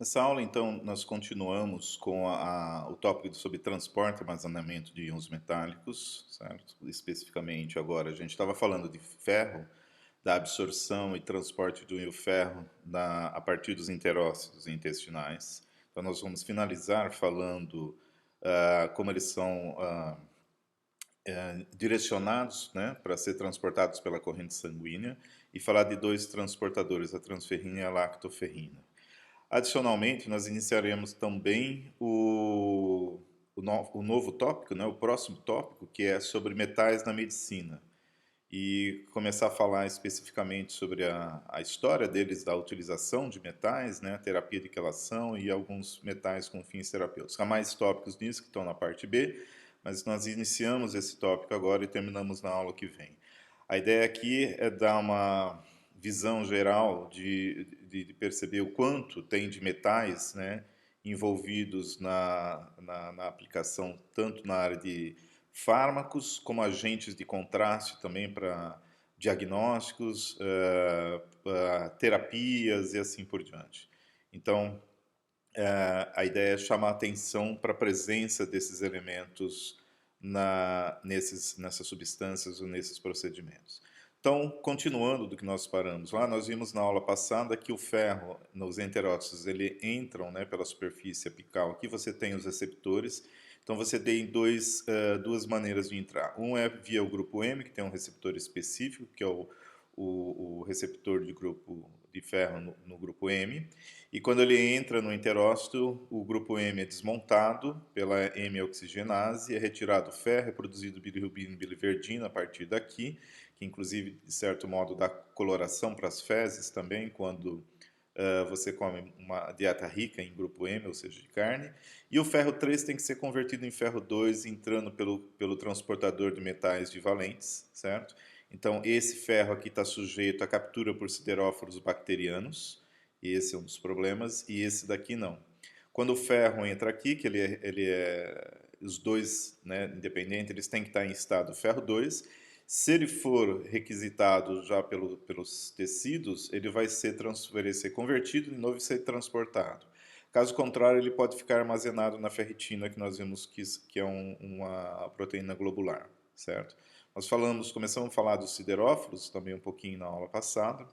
Nessa aula, então, nós continuamos com o tópico sobre transporte e armazenamento de íons metálicos, certo? Especificamente agora, a gente estava falando de ferro, da absorção e transporte do íon ferro a partir dos enterócitos intestinais. Então, nós vamos finalizar falando como eles são direcionados, né, para ser transportados pela corrente sanguínea e falar de dois transportadores, a transferrina e a lactoferrina. Adicionalmente, nós iniciaremos também o novo tópico, né, o próximo tópico, que é sobre metais na medicina. E começar a falar especificamente sobre a história deles, da utilização de metais, né, terapia de quelação e alguns metais com fins terapêuticos. Há mais tópicos nisso que estão na parte B, mas nós iniciamos esse tópico agora e terminamos na aula que vem. A ideia aqui é dar uma visão geral de perceber o quanto tem de metais, né, envolvidos na aplicação, tanto na área de fármacos como agentes de contraste também para diagnósticos, terapias e assim por diante. Então, a ideia é chamar atenção para a presença desses elementos nessas substâncias ou nesses procedimentos. Então, continuando do que nós paramos lá, nós vimos na aula passada que o ferro nos enterócitos ele entram, né, pela superfície apical. Aqui você tem os receptores. Então você tem duas maneiras de entrar. Um é via o grupo M, que tem um receptor específico, que é o receptor de grupo de ferro no grupo M. E quando ele entra no enterócito, o grupo M é desmontado pela M-oxigenase, é retirado o ferro, é produzido bilirrubina e biliverdina a partir daqui, que inclusive, de certo modo, dá coloração para as fezes também, quando você come uma dieta rica em grupo M, ou seja, de carne. E o ferro 3 tem que ser convertido em ferro 2, entrando pelo transportador de metais divalentes, certo? Então, esse ferro aqui está sujeito à captura por sideróforos bacterianos, e esse é um dos problemas, e esse daqui não. Quando o ferro entra aqui, que os dois, né, independentes, eles têm que estar em estado ferro 2. Se ele for requisitado já pelos tecidos, ele vai ser convertido de novo e ser transportado. Caso contrário, ele pode ficar armazenado na ferritina, que nós vimos que é uma proteína globular, certo? Começamos a falar dos siderófilos também um pouquinho na aula passada,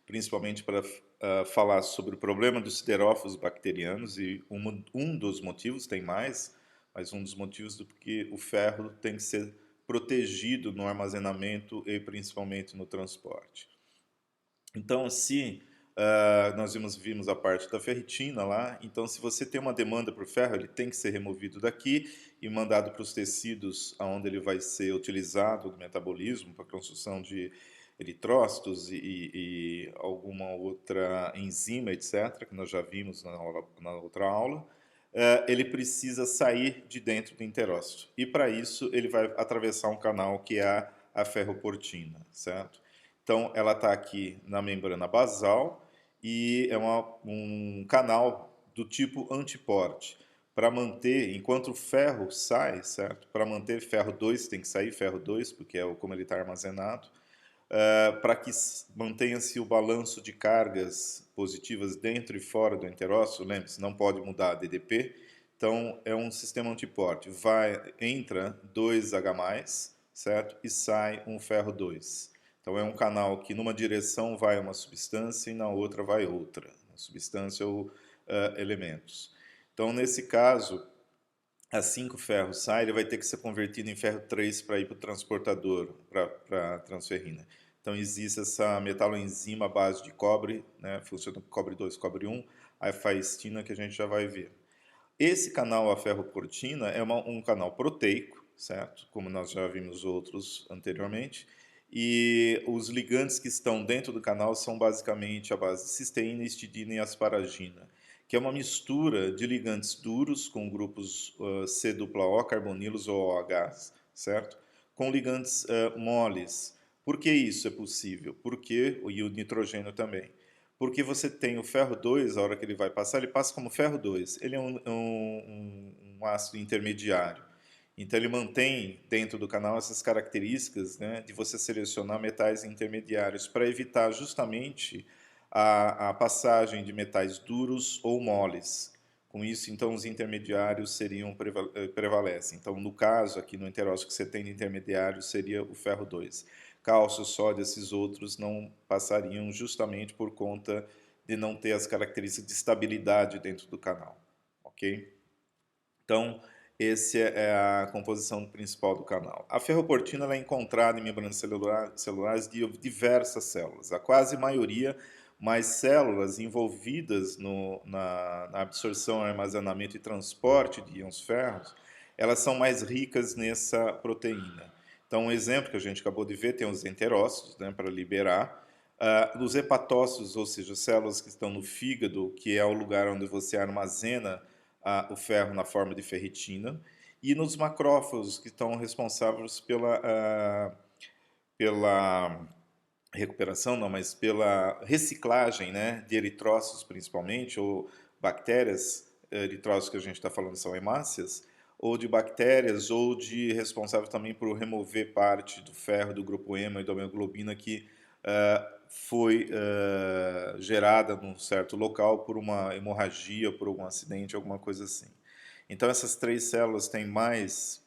principalmente para falar sobre o problema dos siderófilos bacterianos, e um dos motivos, tem mais, mas um dos motivos do porque o ferro tem que ser protegido no armazenamento e principalmente no transporte. Então, se nós vimos a parte da ferritina lá, então se você tem uma demanda por ferro, ele tem que ser removido daqui e mandado para os tecidos onde ele vai ser utilizado no metabolismo, para a construção de eritrócitos e alguma outra enzima, etc., que nós já vimos na outra aula. Ele precisa sair de dentro do enterócito. E para isso ele vai atravessar um canal que é a ferroportina, certo? Então ela está aqui na membrana basal e é um canal do tipo antiporte. Para manter, enquanto o ferro sai, certo? Para manter ferro 2 tem que sair ferro 2, porque é como ele está armazenado. Para que mantenha-se o balanço de cargas positivas dentro e fora do enterócito, lembre-se, não pode mudar a DDP, então é um sistema antiporte, entra 2H+, certo? E sai um ferro 2. Então é um canal que numa direção vai uma substância e na outra vai outra, substância ou elementos. Então nesse caso, assim que o ferro sai, ele vai ter que ser convertido em ferro 3 para ir para o transportador, para a transferrina. Então existe essa metaloenzima à base de cobre, né, funciona com cobre 2, cobre 1, a faestina que a gente já vai ver. Esse canal a ferroportina é um canal proteico, certo? Como nós já vimos outros anteriormente. E os ligantes que estão dentro do canal são basicamente a base de cisteína, histidina e asparagina, que é uma mistura de ligantes duros com grupos C-O carbonilos ou OHs, certo? Com ligantes moles. Por que isso é possível? E o nitrogênio também. Porque você tem o ferro 2, a hora que ele vai passar, ele passa como ferro 2. Ele é um ácido intermediário. Então ele mantém dentro do canal essas características, né, de você selecionar metais intermediários para evitar justamente a passagem de metais duros ou moles. Com isso, então, os intermediários prevalecem. Então, no caso, aqui no enterócito que você tem de intermediário, seria o ferro 2. Cálcio, sódio, esses outros não passariam justamente por conta de não ter as características de estabilidade dentro do canal. Ok? Então, essa é a composição principal do canal. A ferroportina ela é encontrada em membranas celulares de diversas células. A quase maioria, mais células envolvidas na absorção, armazenamento e transporte de íons ferros, elas são mais ricas nessa proteína. Então, um exemplo que a gente acabou de ver, tem os enterócitos, né, para liberar. Os hepatócitos, ou seja, células que estão no fígado, que é o lugar onde você armazena o ferro na forma de ferritina, e nos macrófagos, que estão responsáveis pela recuperação, não, mas pela reciclagem, né, de eritrócitos principalmente, ou bactérias, eritrócitos que a gente está falando são hemácias, ou de bactérias, ou de responsável também por remover parte do ferro do grupo hema e da hemoglobina que foi gerada num certo local por uma hemorragia, por algum acidente, alguma coisa assim. Então essas três células têm mais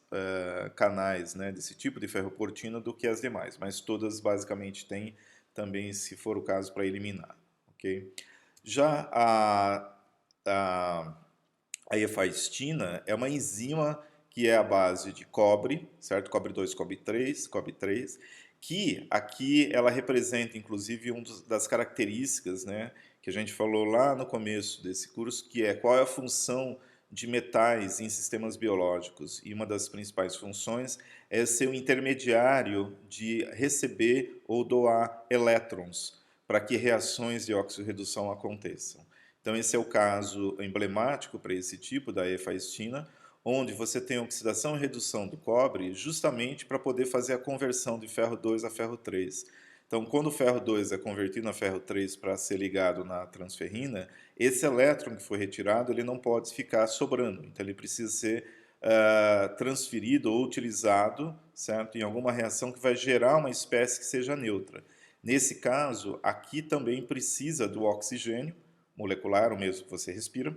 canais, né, desse tipo de ferroportina do que as demais, mas todas basicamente têm também, se for o caso, para eliminar. Okay? Já a efaistina é uma enzima que é a base de cobre, certo? Cobre 2, cobre 3, que aqui ela representa, inclusive, uma das características, né, que a gente falou lá no começo desse curso, que é qual é a função de metais em sistemas biológicos. E uma das principais funções é ser o intermediário de receber ou doar elétrons para que reações de oxirredução aconteçam. Então, esse é o caso emblemático para esse tipo da efaistina, onde você tem oxidação e redução do cobre justamente para poder fazer a conversão de ferro 2 a ferro 3. Então, quando o ferro 2 é convertido a ferro 3 para ser ligado na transferrina, esse elétron que foi retirado ele não pode ficar sobrando. Então, ele precisa ser transferido ou utilizado, certo, em alguma reação que vai gerar uma espécie que seja neutra. Nesse caso, aqui também precisa do oxigênio molecular, o mesmo que você respira,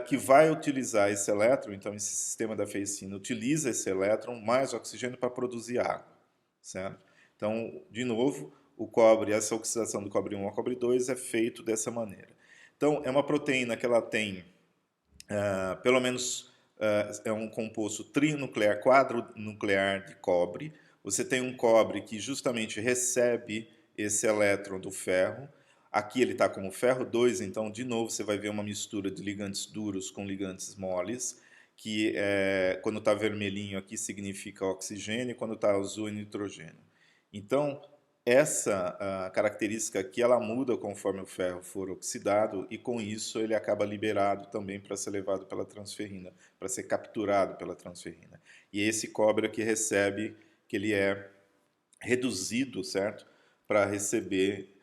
que vai utilizar esse elétron, então esse sistema da feicina utiliza esse elétron mais oxigênio para produzir água, certo? Então, de novo, o cobre, essa oxidação do cobre 1 ao cobre 2 é feito dessa maneira. Então, é uma proteína que ela tem, pelo menos, é um composto trinuclear, quadronuclear de cobre. Você tem um cobre que justamente recebe esse elétron do ferro. Aqui ele está como ferro 2, então, de novo, você vai ver uma mistura de ligantes duros com ligantes moles, que quando está vermelhinho aqui significa oxigênio, e quando está azul é nitrogênio. Então, essa característica aqui, ela muda conforme o ferro for oxidado, e com isso ele acaba liberado também para ser levado pela transferrina, para ser capturado pela transferrina. E esse cobre aqui recebe, que ele é reduzido, certo? Para receber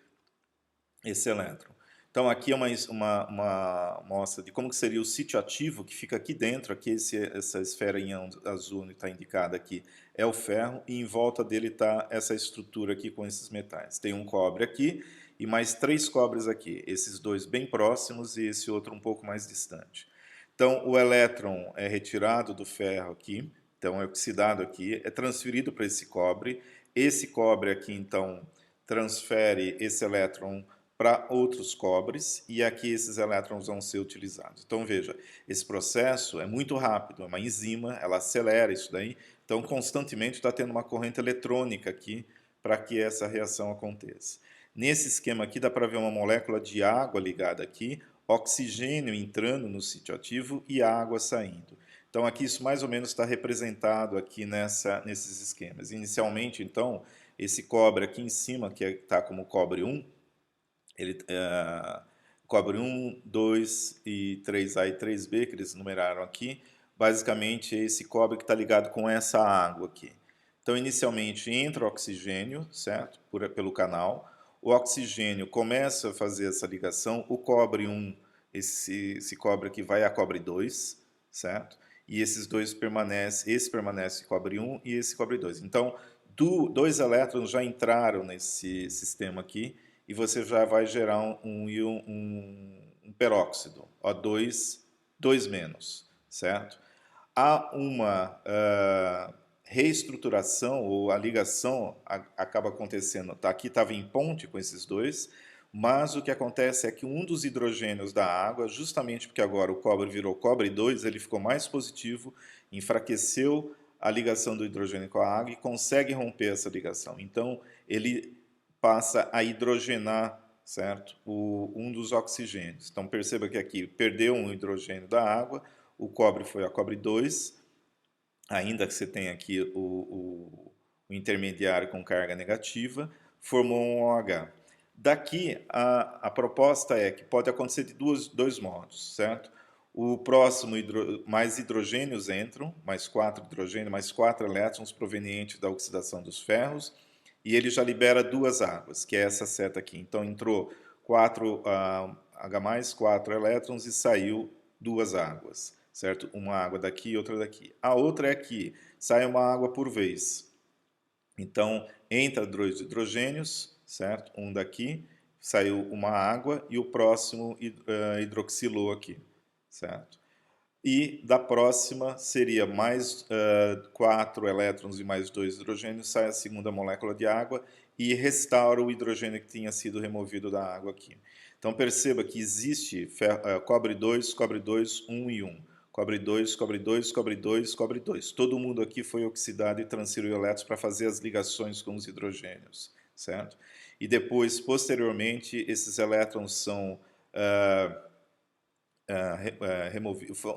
esse elétron. Então aqui é uma mostra de como que seria o sítio ativo que fica aqui dentro, aqui essa esfera em azul está indicada aqui, é o ferro, e em volta dele está essa estrutura aqui com esses metais. Tem um cobre aqui e mais 3 cobres aqui, esses dois bem próximos e esse outro um pouco mais distante. Então o elétron é retirado do ferro aqui, então é oxidado aqui, é transferido para esse cobre aqui então transfere esse elétron para outros cobres, e aqui esses elétrons vão ser utilizados. Então, veja, esse processo é muito rápido, é uma enzima, ela acelera isso daí, então constantemente está tendo uma corrente eletrônica aqui para que essa reação aconteça. Nesse esquema aqui dá para ver uma molécula de água ligada aqui, oxigênio entrando no sítio ativo e água saindo. Então aqui isso mais ou menos está representado aqui nesses esquemas. Inicialmente, então, esse cobre aqui em cima, que está como cobre 1, ele cobre 1, 2 e 3A e 3B, que eles numeraram aqui, basicamente é esse cobre que está ligado com essa água aqui. Então, inicialmente entra o oxigênio, certo? Pelo canal. O oxigênio começa a fazer essa ligação. O cobre 1, esse cobre aqui vai a cobre 2, certo? E esses dois permanecem, esse permanece cobre 1 e esse cobre 2. Então, dois elétrons já entraram nesse sistema aqui, e você já vai gerar um peróxido, O2, 2 menos, certo? Há uma reestruturação, ou a ligação acaba acontecendo, tá? Aqui estava em ponte com esses dois, mas o que acontece é que um dos hidrogênios da água, justamente porque agora o cobre virou cobre 2, ele ficou mais positivo, enfraqueceu a ligação do hidrogênio com a água e consegue romper essa ligação. Então, ele passa a hidrogenar, certo? Um dos oxigênios. Então, perceba que aqui perdeu um hidrogênio da água, o cobre foi a cobre 2, ainda que você tenha aqui o intermediário com carga negativa, formou um OH. Daqui, a proposta é que pode acontecer de dois modos, certo? O próximo, mais hidrogênios entram, mais 4 hidrogênios, mais 4 elétrons provenientes da oxidação dos ferros, e ele já libera duas águas, que é essa seta aqui. Então, entrou 4 H+, 4 elétrons e saiu duas águas, certo? Uma água daqui e outra daqui. A outra é aqui, sai uma água por vez. Então, entra dois hidrogênios, certo? Um daqui, saiu uma água e o próximo hidroxilou aqui, certo? E da próxima seria mais 4 elétrons e mais 2 hidrogênios, sai a segunda molécula de água e restaura o hidrogênio que tinha sido removido da água aqui. Então perceba que existe cobre 2, 1 e 1. Cobre 2, cobre 2, cobre 2, cobre 2. Todo mundo aqui foi oxidado e transferiu elétrons para fazer as ligações com os hidrogênios, certo? E depois, posteriormente, esses elétrons são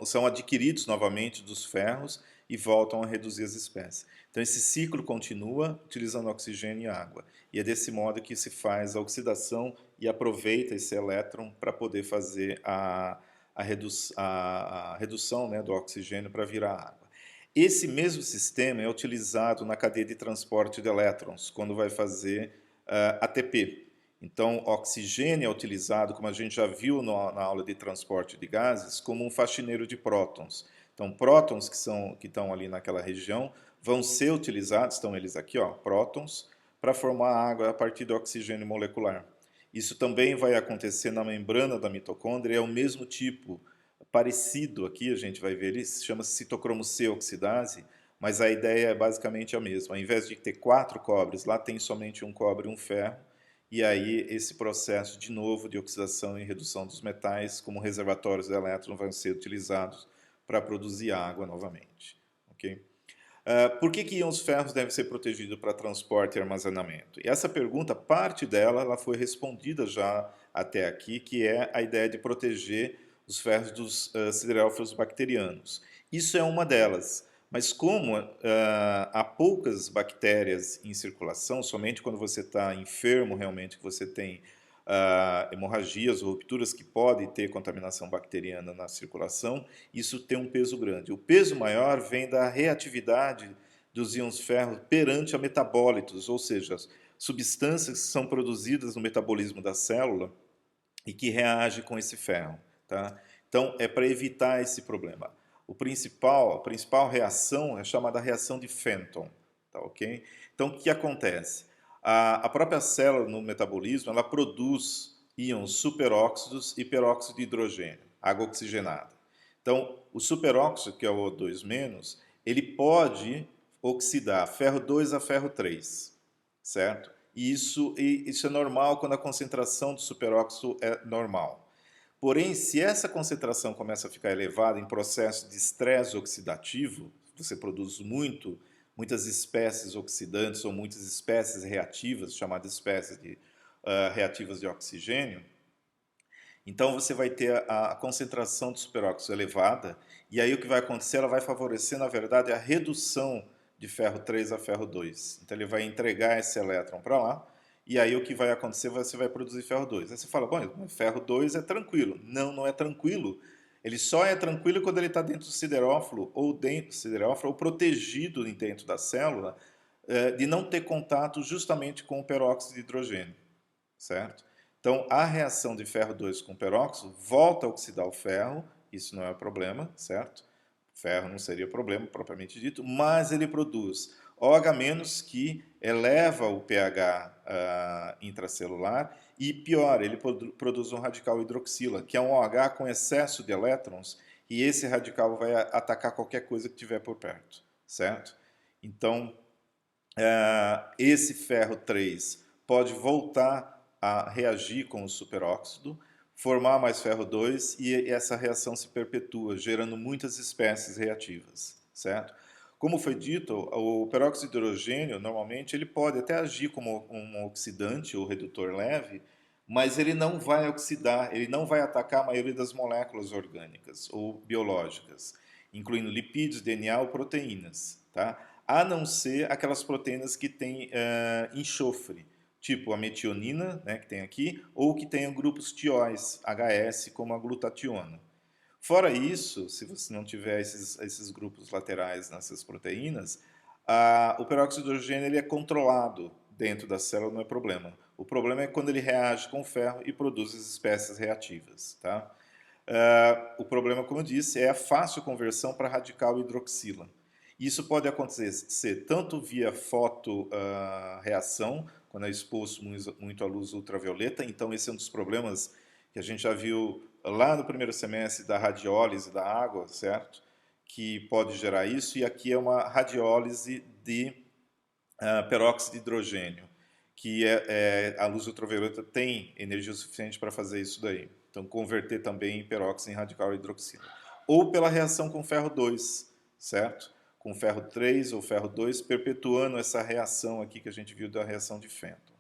são adquiridos novamente dos ferros e voltam a reduzir as espécies. Então esse ciclo continua utilizando oxigênio e água. E é desse modo que se faz a oxidação e aproveita esse elétron para poder fazer a redução, né, do oxigênio para virar água. Esse mesmo sistema é utilizado na cadeia de transporte de elétrons, quando vai fazer ATP. Então, oxigênio é utilizado, como a gente já viu na aula de transporte de gases, como um faxineiro de prótons. Então, prótons que estão ali naquela região vão ser utilizados, estão eles aqui, ó, prótons, para formar água a partir do oxigênio molecular. Isso também vai acontecer na membrana da mitocôndria, é o mesmo tipo, parecido aqui, a gente vai ver, ele chama-se citocromo C oxidase, mas a ideia é basicamente a mesma. Ao invés de ter 4 cobres, lá tem somente um cobre e um ferro, e aí esse processo de novo de oxidação e redução dos metais como reservatórios de elétrons vão ser utilizados para produzir água novamente. Okay? Por que íons ferros devem ser protegidos para transporte e armazenamento? E essa pergunta, parte dela, ela foi respondida já até aqui, que é a ideia de proteger os ferros dos siderófilos bacterianos. Isso é uma delas. Mas como há poucas bactérias em circulação, somente quando você está enfermo realmente, que você tem hemorragias ou rupturas que podem ter contaminação bacteriana na circulação, isso tem um peso grande. O peso maior vem da reatividade dos íons ferro perante a metabólitos, ou seja, substâncias que são produzidas no metabolismo da célula e que reagem com esse ferro. Tá? Então, é para evitar esse problema. A principal reação é chamada reação de Fenton. Tá, okay? Então, o que acontece? A própria célula no metabolismo ela produz íons superóxidos e peróxido de hidrogênio, água oxigenada. Então, o superóxido, que é o O2-, ele pode oxidar ferro 2 a ferro 3, certo? E isso é normal quando a concentração do superóxido é normal. Porém, se essa concentração começa a ficar elevada em processo de estresse oxidativo, você produz muitas espécies oxidantes ou muitas espécies reativas, chamadas espécies reativas de oxigênio, então você vai ter a concentração de superóxido elevada, e aí o que vai acontecer, ela vai favorecer, na verdade, a redução de ferro 3 a ferro 2. Então ele vai entregar esse elétron para lá, e aí o que vai acontecer, você vai produzir ferro 2. Aí você fala, bom, ferro 2 é tranquilo. Não, não é tranquilo. Ele só é tranquilo quando ele está dentro do siderófilo, ou protegido dentro da célula, de não ter contato justamente com o peróxido de hidrogênio, certo? Então, a reação de ferro 2 com peróxido volta a oxidar o ferro, isso não é problema, certo? Ferro não seria problema, propriamente dito, mas ele produz OH- que eleva o pH intracelular e pior, ele produz um radical hidroxila, que é um OH com excesso de elétrons, e esse radical vai atacar qualquer coisa que tiver por perto, certo? Então, esse ferro 3 pode voltar a reagir com o superóxido, formar mais ferro 2 e essa reação se perpetua, gerando muitas espécies reativas, certo? Como foi dito, o peróxido de hidrogênio, normalmente, ele pode até agir como um oxidante ou redutor leve, mas ele não vai oxidar, ele não vai atacar a maioria das moléculas orgânicas ou biológicas, incluindo lipídios, DNA ou proteínas, tá? A não ser aquelas proteínas que têm enxofre, tipo a metionina, né, que tem aqui, ou que tenham grupos tióis, HS, como a glutationa. Fora isso, se você não tiver esses grupos laterais nessas proteínas, o peróxido de hidrogênio ele é controlado dentro da célula, não é problema. O problema é quando ele reage com o ferro e produz as espécies reativas. Tá? O problema, como eu disse, é a fácil conversão para radical hidroxila. Isso pode acontecer tanto via fotoreação, quando é exposto muito à luz ultravioleta, então esse é um dos problemas que a gente já viu lá no primeiro semestre da radiólise da água, certo? Que pode gerar isso, e aqui é uma radiólise de peróxido de hidrogênio, que a luz ultravioleta tem energia suficiente para fazer isso daí. Então, converter também peróxido em radical hidroxila. Ou pela reação com ferro 2, certo? Com ferro 3 ou ferro 2, perpetuando essa reação aqui que a gente viu da reação de Fenton.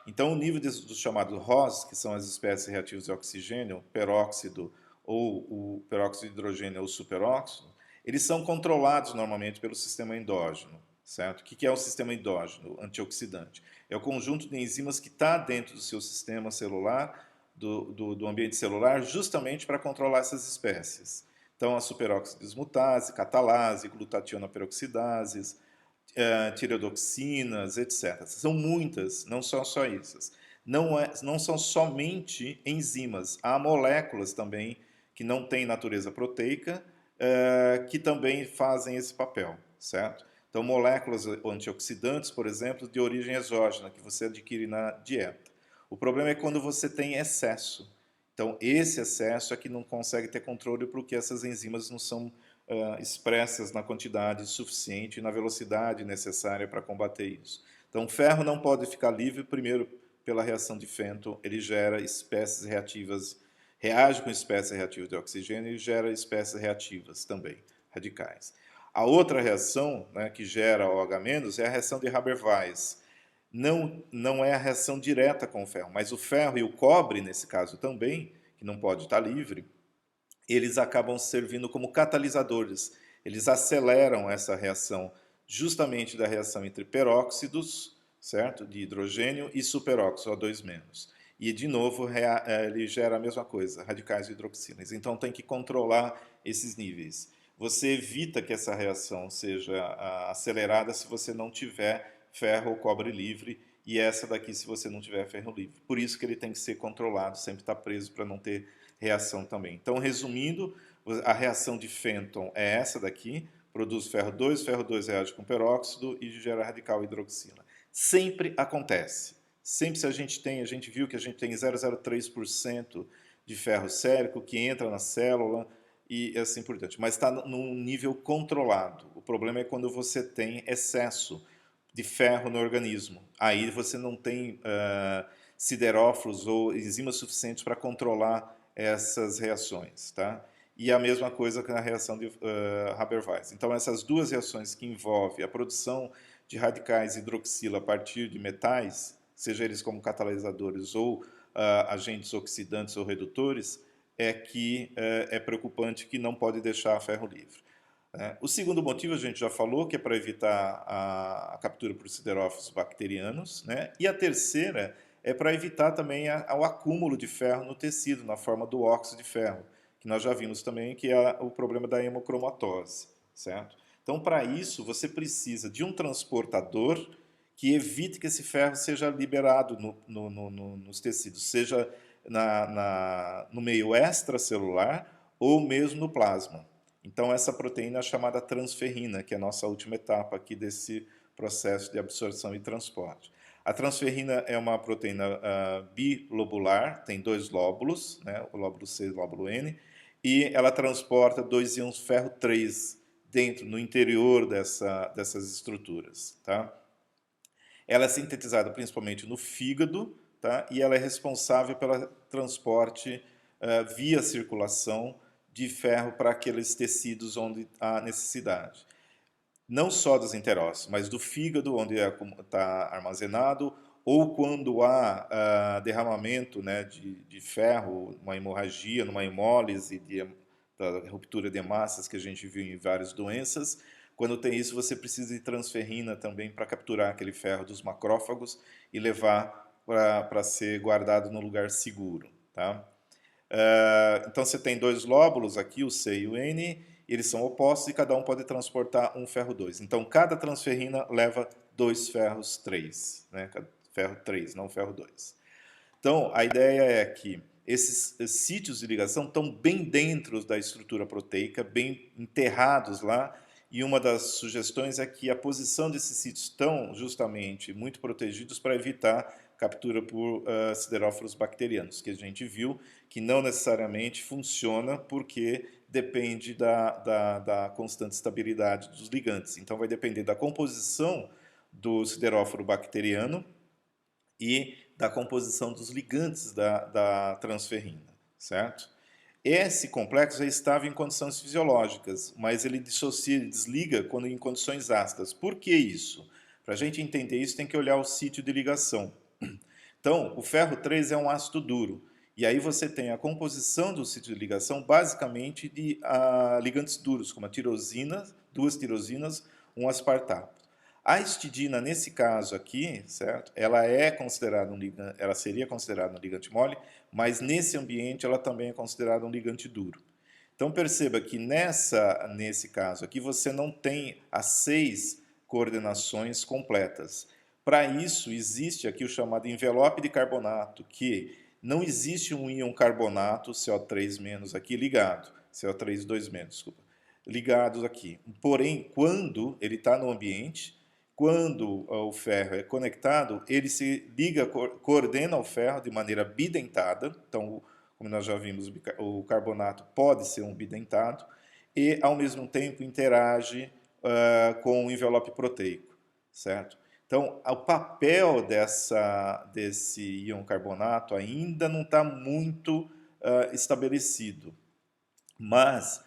Então, o nível dos chamados ROS, que são as espécies reativas de oxigênio, peróxido ou o peróxido de hidrogênio ou superóxido, eles são controlados normalmente pelo sistema endógeno, certo? O que é o sistema endógeno antioxidante? É o conjunto de enzimas que está dentro do seu sistema celular, do ambiente celular, justamente para controlar essas espécies. Então, a superóxido dismutase, catalase, glutationa peroxidases, tireodoxinas, etc. São muitas, não são só essas. Não são somente enzimas, há moléculas também que não têm natureza proteica, que também fazem esse papel, certo? Então, moléculas antioxidantes, por exemplo, de origem exógena, que você adquire na dieta. O problema é quando você tem excesso. Então, esse excesso é que não consegue ter controle porque essas enzimas não são expressas na quantidade suficiente e na velocidade necessária para combater isso. Então, o ferro não pode ficar livre, primeiro, pela reação de Fenton, ele gera espécies reativas, reage com espécies reativas de oxigênio e gera espécies reativas também, radicais. A outra reação, né, que gera OH- é a reação de Haber-Weiss. Não é a reação direta com o ferro, mas o ferro e o cobre, nesse caso também, que não pode estar livre, eles acabam servindo como catalisadores. Eles aceleram essa reação justamente da reação entre peróxidos, certo? De hidrogênio e superóxido, O2-. E, de novo, ele gera a mesma coisa, radicais hidroxilas. Então, tem que controlar esses níveis. Você evita que essa reação seja acelerada se você não tiver ferro ou cobre livre, e essa daqui se você não tiver ferro livre. Por isso que ele tem que ser controlado, sempre está preso para não ter reação também. Então, resumindo, a reação de Fenton é essa daqui, produz ferro 2 reage com peróxido e gera radical hidroxila. Sempre acontece. Sempre se a gente viu que a gente tem 0,03% de ferro sérico que entra na célula e assim por diante. Mas está num nível controlado. O problema é quando você tem excesso de ferro no organismo. Aí você não tem siderófilos ou enzimas suficientes para controlar essas reações, tá? E a mesma coisa com a reação de Haber-Weiss. Então, essas duas reações que envolvem a produção de radicais hidroxila a partir de metais, seja eles como catalisadores ou agentes oxidantes ou redutores, é que é preocupante, que não pode deixar ferro livre. O segundo motivo a gente já falou, que é para evitar a captura por siderófilos bacterianos, né? E a terceira é para evitar também o acúmulo de ferro no tecido, na forma do óxido de ferro, que nós já vimos também, que é o problema da hemocromatose, certo? Então, para isso, você precisa de um transportador que evite que esse ferro seja liberado nos tecidos, seja no meio extracelular ou mesmo no plasma. Então, essa proteína é chamada transferrina, que é a nossa última etapa aqui desse processo de absorção e transporte. A transferrina é uma proteína bilobular, tem dois lóbulos, né, o lóbulo C e o lóbulo N, e ela transporta dois íons ferro 3 dentro, no interior dessas estruturas. Tá? Ela é sintetizada principalmente no fígado, tá? E ela é responsável pelo transporte via circulação de ferro para aqueles tecidos onde há necessidade. Não só dos enterócitos, mas do fígado, onde está armazenado, ou quando há derramamento, né, de ferro, uma hemorragia, numa hemólise, da ruptura de massas que a gente viu em várias doenças. Quando tem isso, você precisa de transferrina também para capturar aquele ferro dos macrófagos e levar para ser guardado no lugar seguro. Tá? Então você tem dois lóbulos aqui, o C e o N, eles são opostos e cada um pode transportar um ferro 2. Então cada transferrina leva dois ferros 3, né? Ferro 3, não ferro 2. Então a ideia é que esses sítios de ligação estão bem dentro da estrutura proteica, bem enterrados lá, e uma das sugestões é que a posição desses sítios estão justamente muito protegidos para evitar captura por siderófilos bacterianos, que a gente viu que não necessariamente funciona porque depende da constante estabilidade dos ligantes. Então vai depender da composição do siderófilo bacteriano e da composição dos ligantes da transferrina, certo? Esse complexo já estava em condições fisiológicas, mas ele dissocia e desliga quando em condições ácidas. Por que isso? Para a gente entender isso, tem que olhar o sítio de ligação. Então, o ferro 3 é um ácido duro. E aí você tem a composição do sítio de ligação basicamente de ligantes duros, como a tirosina, duas tirosinas, um aspartato. A histidina, nesse caso aqui, certo? Ela é considerada ela seria considerada um ligante mole, mas nesse ambiente ela também é considerada um ligante duro. Então perceba que nesse caso aqui você não tem as 6 coordenações completas. Para isso existe aqui o chamado envelope de carbonato, que não existe um íon carbonato, CO3- aqui ligado, CO3 2-, desculpa, ligados aqui. Porém, quando ele está no ambiente, quando o ferro é conectado, ele se liga, coordena o ferro de maneira bidentada. Então, como nós já vimos, o carbonato pode ser um bidentado e, ao mesmo tempo, interage com o envelope proteico, certo? Então, o papel desse íon carbonato ainda não está muito estabelecido, mas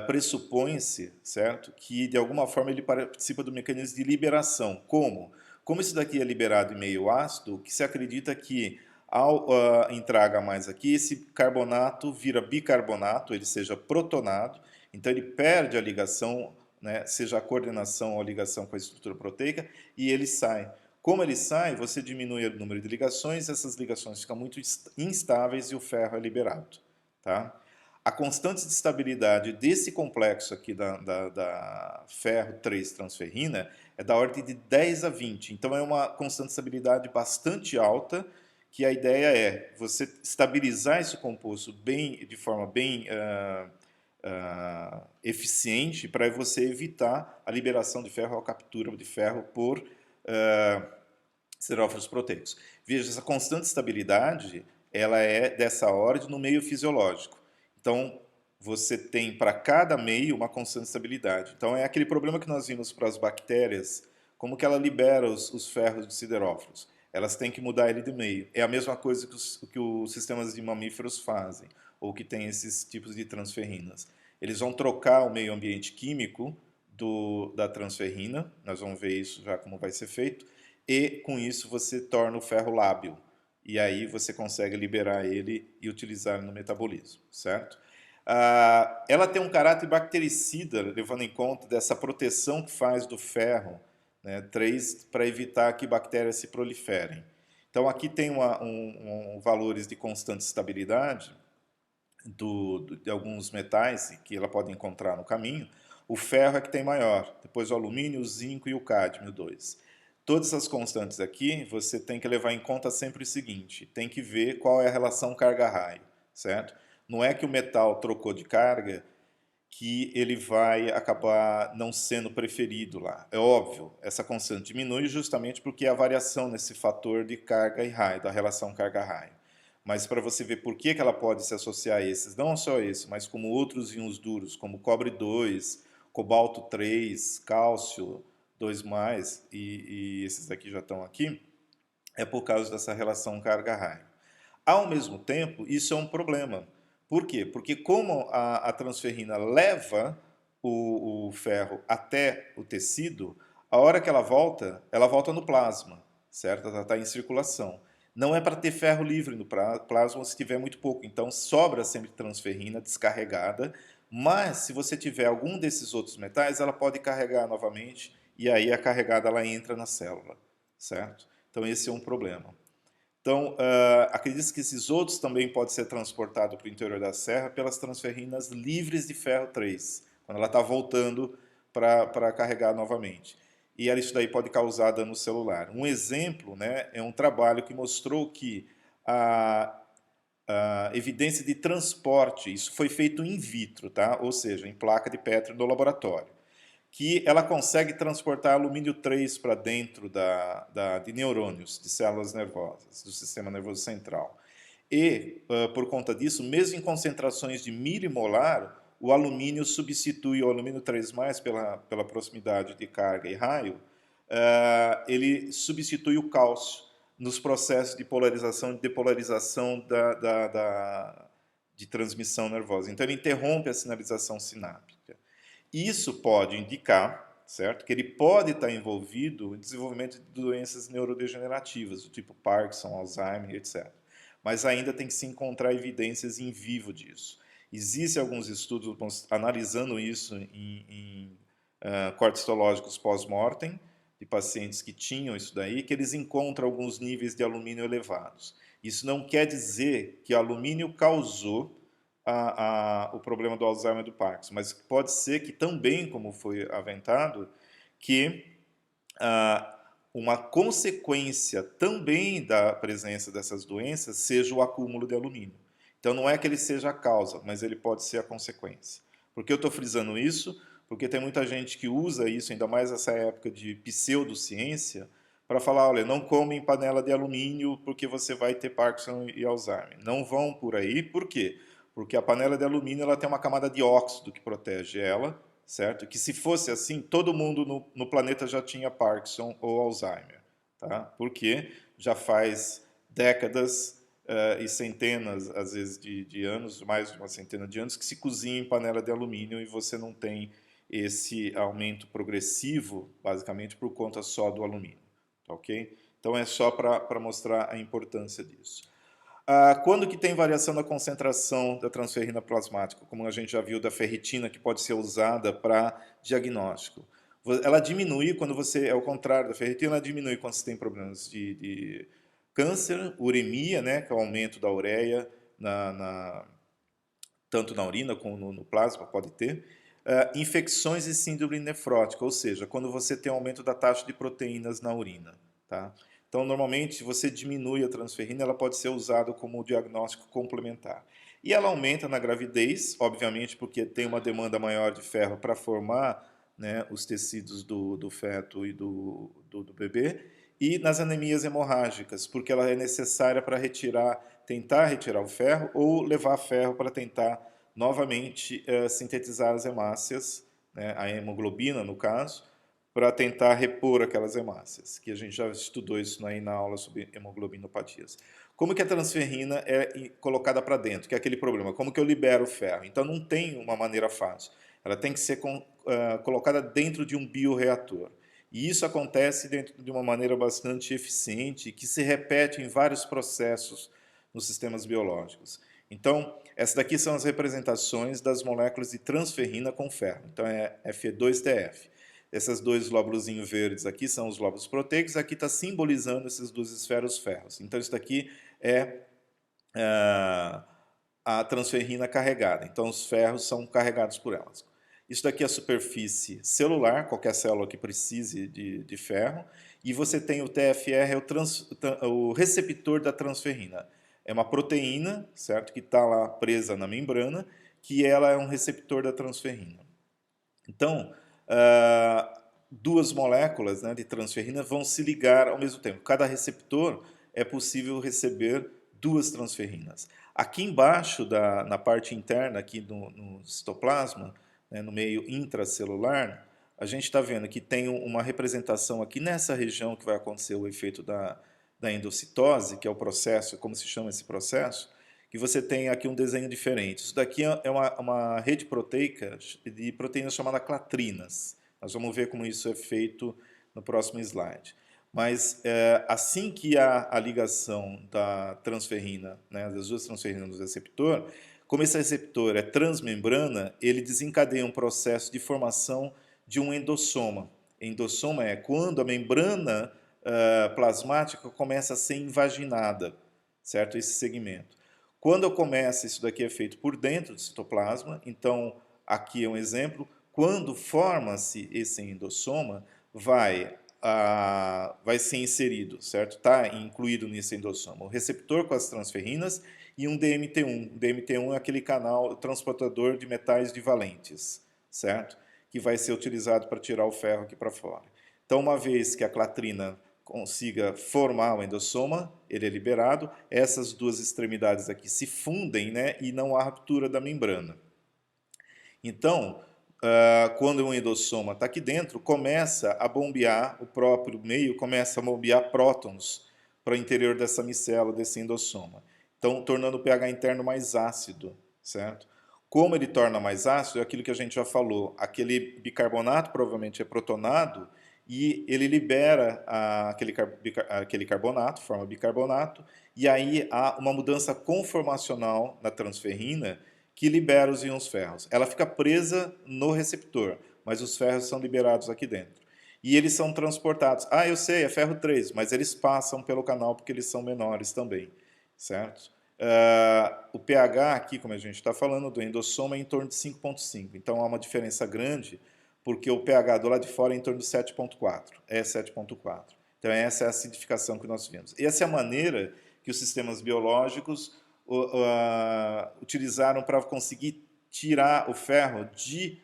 pressupõe-se, certo, que de alguma forma ele participa do mecanismo de liberação. Como? Como isso daqui é liberado em meio ácido, que se acredita que ao entrar H+ aqui, esse carbonato vira bicarbonato, ele seja protonado, então ele perde a ligação, né, seja a coordenação ou a ligação com a estrutura proteica, e ele sai. Como ele sai, você diminui o número de ligações, essas ligações ficam muito instáveis e o ferro é liberado. Tá? A constante de estabilidade desse complexo aqui da ferro 3 transferrina é da ordem de 10 a 20. Então é uma constante de estabilidade bastante alta, que a ideia é você estabilizar esse composto de forma bem eficiente para você evitar a liberação de ferro ou a captura de ferro por siderófilos proteicos. Veja, essa constante de estabilidade ela é dessa ordem no meio fisiológico. Então, você tem para cada meio uma constante de estabilidade. Então, é aquele problema que nós vimos para as bactérias, como que ela libera os ferros de siderófilos. Elas têm que mudar ele de meio. É a mesma coisa que os sistemas de mamíferos fazem, ou que tem esses tipos de transferrinas. Eles vão trocar o meio ambiente químico da transferrina, nós vamos ver isso já como vai ser feito, e com isso você torna o ferro lábil. E aí você consegue liberar ele e utilizar ele no metabolismo, certo? Ela tem um caráter bactericida, levando em conta dessa proteção que faz do ferro, né, 3, para evitar que bactérias se proliferem. Então aqui tem valores de constante estabilidade de alguns metais que ela pode encontrar no caminho. O ferro é que tem maior, depois o alumínio, o zinco e o cádmio 2. Todas essas constantes aqui, você tem que levar em conta sempre o seguinte, tem que ver qual é a relação carga-raio, certo? Não é que o metal trocou de carga que ele vai acabar não sendo preferido lá. É óbvio, essa constante diminui justamente porque há variação nesse fator de carga e raio, da relação carga-raio. Mas para você ver por que ela pode se associar a esses, não só esse, mas como outros íons duros, como cobre 2, cobalto 3, cálcio 2+, e esses aqui já estão aqui, é por causa dessa relação carga-raio. Ao mesmo tempo, isso é um problema. Por quê? Porque como a transferrina leva o ferro até o tecido, a hora que ela volta no plasma, certo? Ela está em circulação. Não é para ter ferro livre no plasma se tiver muito pouco. Então, sobra sempre transferrina descarregada, mas se você tiver algum desses outros metais, ela pode carregar novamente e aí a carregada ela entra na célula, certo? Então, esse é um problema. Então, acredita-se que esses outros também podem ser transportados para o interior da serra pelas transferrinas livres de ferro 3, quando ela está voltando para carregar novamente. E isso daí pode causar dano celular. Um exemplo, né, é um trabalho que mostrou que a evidência de transporte, isso foi feito in vitro, tá? Ou seja, em placa de Petri no laboratório, que ela consegue transportar alumínio 3 para dentro de neurônios, de células nervosas, do sistema nervoso central. E, por conta disso, mesmo em concentrações de milimolar, o alumínio substitui o alumínio 3+, pela proximidade de carga e raio, ele substitui o cálcio nos processos de polarização e depolarização de transmissão nervosa. Então, ele interrompe a sinalização sináptica. Isso pode indicar, certo, que ele pode estar envolvido no desenvolvimento de doenças neurodegenerativas, do tipo Parkinson, Alzheimer, etc. Mas ainda tem que se encontrar evidências em vivo disso. Existem alguns estudos analisando isso em cortes histológicos pós-mortem, de pacientes que tinham isso daí, que eles encontram alguns níveis de alumínio elevados. Isso não quer dizer que o alumínio causou o problema do Alzheimer e do Parkinson, mas pode ser que também, como foi aventado, que uma consequência também da presença dessas doenças seja o acúmulo de alumínio. Então não é que ele seja a causa, mas ele pode ser a consequência. Por que eu estou frisando isso? Porque tem muita gente que usa isso, ainda mais nessa época de pseudociência, para falar, olha, não come em panela de alumínio porque você vai ter Parkinson e Alzheimer. Não vão por aí, por quê? Porque a panela de alumínio ela tem uma camada de óxido que protege ela, certo? Que se fosse assim, todo mundo no planeta já tinha Parkinson ou Alzheimer, tá? Porque já faz décadas e centenas, às vezes, de anos, mais de uma centena de anos, que se cozinha em panela de alumínio e você não tem esse aumento progressivo, basicamente, por conta só do alumínio, tá ok? Então, é só para mostrar a importância disso. Quando que tem variação da concentração da transferrina plasmática, como a gente já viu da ferritina, que pode ser usada para diagnóstico? Ela diminui quando você, é o contrário da ferritina, ela diminui quando você tem problemas de câncer, uremia, né, que é o aumento da ureia, tanto na urina como no plasma, pode ter, infecções e síndrome nefrótica, ou seja, quando você tem aumento da taxa de proteínas na urina, tá? Então, normalmente, se você diminui a transferrina, ela pode ser usada como diagnóstico complementar. E ela aumenta na gravidez, obviamente, porque tem uma demanda maior de ferro para formar, né, os tecidos do feto e do bebê, e nas anemias hemorrágicas, porque ela é necessária para tentar retirar o ferro ou levar ferro para tentar novamente sintetizar as hemácias, né, a hemoglobina, no caso, para tentar repor aquelas hemácias, que a gente já estudou isso aí na aula sobre hemoglobinopatias. Como que a transferrina é colocada para dentro, que é aquele problema, como que eu libero o ferro? Então não tem uma maneira fácil, ela tem que ser colocada dentro de um bioreator. E isso acontece dentro de uma maneira bastante eficiente, que se repete em vários processos nos sistemas biológicos. Então, essas daqui são as representações das moléculas de transferrina com ferro. Então, é Fe2TF. Esses dois lóbulos verdes aqui são os lóbulos proteicos, aqui está simbolizando esses duas esferas ferros. Então, isso daqui é a transferrina carregada. Então, os ferros são carregados por elas. Isso daqui é a superfície celular, qualquer célula que precise de ferro. E você tem o TFR, o receptor da transferrina. É uma proteína, certo? Que está lá presa na membrana, que ela é um receptor da transferrina. Então, duas moléculas, né, de transferrina vão se ligar ao mesmo tempo. Cada receptor é possível receber duas transferrinas. Aqui embaixo, na parte interna, aqui no citoplasma, né, no meio intracelular, a gente está vendo que tem uma representação aqui nessa região que vai acontecer o efeito da endocitose, que é o processo, como se chama esse processo, que você tem aqui um desenho diferente. Isso daqui é uma rede proteica de proteínas chamada clatrinas. Nós vamos ver como isso é feito no próximo slide. Mas assim que há a ligação da transferrina, né, das duas transferrinas no receptor, como esse receptor é transmembrana, ele desencadeia um processo de formação de um endossoma. Endossoma é quando a membrana plasmática começa a ser invaginada, certo? Esse segmento. Quando começa, isso daqui é feito por dentro do citoplasma, então aqui é um exemplo, quando forma-se esse endossoma, vai ser inserido, certo? Está incluído nesse endossoma o receptor com as transferrinas e um DMT1. O DMT1 é aquele canal transportador de metais divalentes, certo? Que vai ser utilizado para tirar o ferro aqui para fora. Então, uma vez que a clatrina consiga formar o endossoma, ele é liberado, essas duas extremidades aqui se fundem, né, e não há ruptura da membrana. Então, quando um endossoma está aqui dentro, começa a bombear, o próprio meio começa a bombear prótons para o interior dessa micela, desse endossoma. Então, tornando o pH interno mais ácido, certo? Como ele torna mais ácido, é aquilo que a gente já falou, aquele bicarbonato provavelmente é protonado, e ele libera aquele carbonato, forma bicarbonato, e aí há uma mudança conformacional na transferrina que libera os íons ferros. Ela fica presa no receptor, mas os ferros são liberados aqui dentro. E eles são transportados. Ah, eu sei, é ferro 3, mas eles passam pelo canal porque eles são menores também, certo? O pH aqui, como a gente está falando, do endossoma é em torno de 5,5. Então há uma diferença grande, porque o pH do lado de fora é em torno de 7,4. É 7,4. Então essa é a acidificação que nós vemos. E essa é a maneira que os sistemas biológicos utilizaram para conseguir tirar o ferro de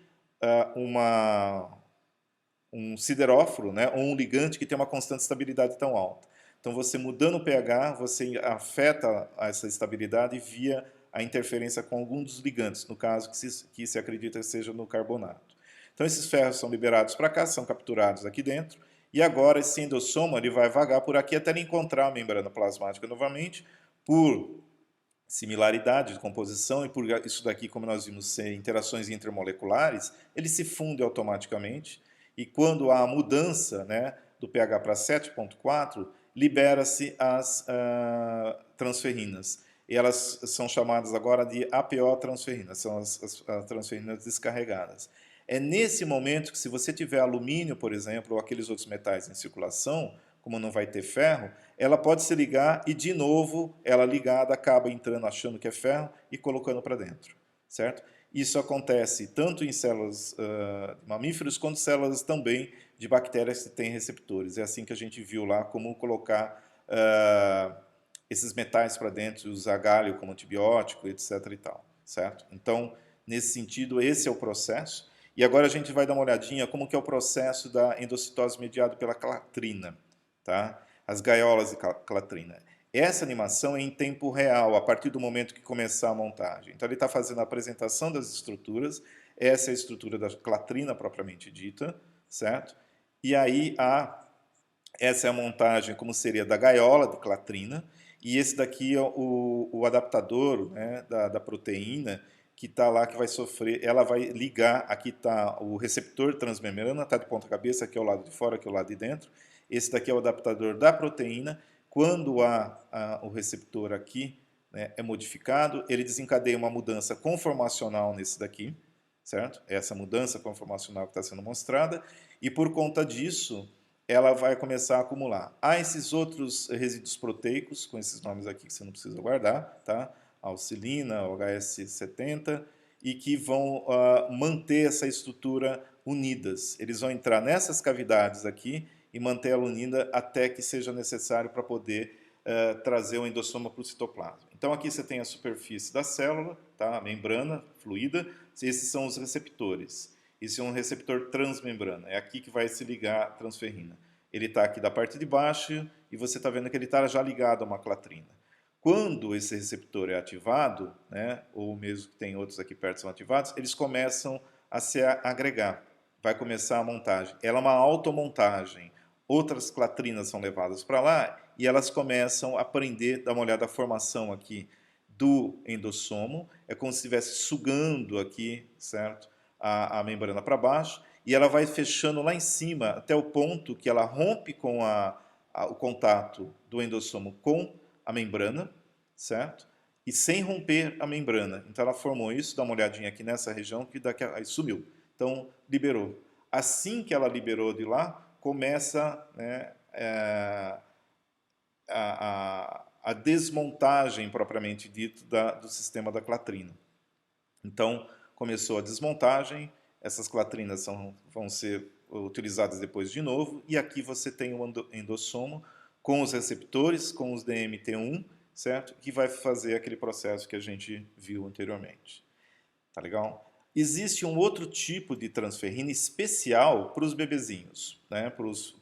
um sideróforo, né, ou um ligante que tem uma constante estabilidade tão alta. Então, você mudando o pH, você afeta essa estabilidade via a interferência com algum dos ligantes, no caso que se acredita que seja no carbonato. Então, esses ferros são liberados para cá, são capturados aqui dentro, e agora esse endossoma ele vai vagar por aqui até ele encontrar a membrana plasmática novamente, por similaridade de composição e por isso daqui, como nós vimos, ser interações intermoleculares, ele se funde automaticamente e quando há a mudança, né, do pH para 7,4, libera-se as transferrinas. E elas são chamadas agora de APO transferrinas, são as transferrinas descarregadas. É nesse momento que, se você tiver alumínio, por exemplo, ou aqueles outros metais em circulação, como não vai ter ferro, ela pode se ligar e, de novo, ela ligada acaba entrando achando que é ferro e colocando para dentro, certo? Isso acontece tanto em células de mamíferos quanto células também de bactérias que têm receptores. É assim que a gente viu lá como colocar esses metais para dentro, usar galho como antibiótico, etc. e tal, certo? Então, nesse sentido, esse é o processo. E agora a gente vai dar uma olhadinha como que é o processo da endocitose mediado pela clatrina, tá? As gaiolas de clatrina. Essa animação é em tempo real, a partir do momento que começar a montagem. Então, ele está fazendo a apresentação das estruturas, essa é a estrutura da clatrina propriamente dita, certo? E aí, essa é a montagem, como seria da gaiola de clatrina, e esse daqui é o adaptador, né, da proteína, que está lá, que vai sofrer, ela vai ligar, aqui está o receptor transmembrana, está de ponta cabeça, aqui é o lado de fora, aqui é o lado de dentro, esse daqui é o adaptador da proteína, quando o receptor aqui, né, é modificado, ele desencadeia uma mudança conformacional nesse daqui, certo? Essa mudança conformacional que está sendo mostrada, e por conta disso, ela vai começar a acumular. Há esses outros resíduos proteicos, com esses nomes aqui que você não precisa guardar, tá? A alcilina, o HS70, e que vão manter essa estrutura unidas. Eles vão entrar nessas cavidades aqui e manter ela unida até que seja necessário para poder trazer o endossoma para o citoplasma. Então aqui você tem a superfície da célula, tá? A membrana fluida, esses são os receptores. Esse é um receptor transmembrana, é aqui que vai se ligar a transferrina. Ele está aqui da parte de baixo e você está vendo que ele está já ligado a uma clatrina. Quando esse receptor é ativado, né, ou mesmo que tem outros aqui perto são ativados, eles começam a se agregar. Vai começar a montagem. Ela é uma automontagem. Outras clatrinas são levadas para lá e elas começam a prender, dá uma olhada a formação aqui do endossomo. É como se estivesse sugando aqui, certo? A membrana para baixo. E ela vai fechando lá em cima até o ponto que ela rompe com o contato do endossomo com a membrana, certo? E sem romper a membrana. Então ela formou isso, dá uma olhadinha aqui nessa região, que daqui aí sumiu. Então liberou. Assim que ela liberou de lá, começa, né, a desmontagem propriamente dito do sistema da clatrina. Então começou a desmontagem, essas clatrinas vão ser utilizadas depois de novo, e aqui você tem o endossomo com os receptores, com os DMT1, certo? Que vai fazer aquele processo que a gente viu anteriormente. Tá legal? Existe um outro tipo de transferrina especial para os bebezinhos, né? Para os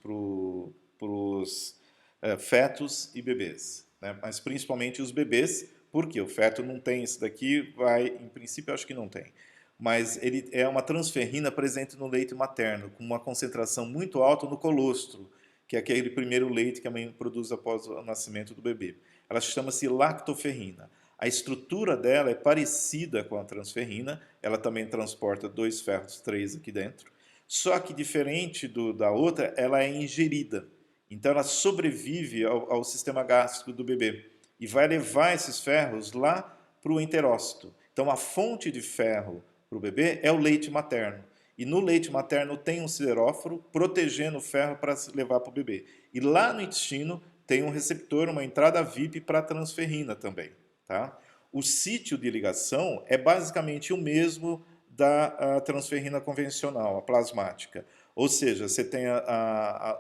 fetos e bebês, né? Mas principalmente os bebês, porque o feto não tem isso daqui, em princípio, acho que não tem. Mas ele é uma transferrina presente no leite materno, com uma concentração muito alta no colostro, que é aquele primeiro leite que a mãe produz após o nascimento do bebê. Ela chama-se lactoferrina. A estrutura dela é parecida com a transferrina, ela também transporta 2 ferros 3 aqui dentro, só que diferente da outra, ela é ingerida. Então ela sobrevive ao sistema gástrico do bebê e vai levar esses ferros lá para o enterócito. Então a fonte de ferro para o bebê é o leite materno. E no leite materno tem um sideróforo protegendo o ferro para levar para o bebê. E lá no intestino tem um receptor, uma entrada VIP para a transferrina também. Tá? O sítio de ligação é basicamente o mesmo da transferrina convencional, a plasmática. Ou seja, você tem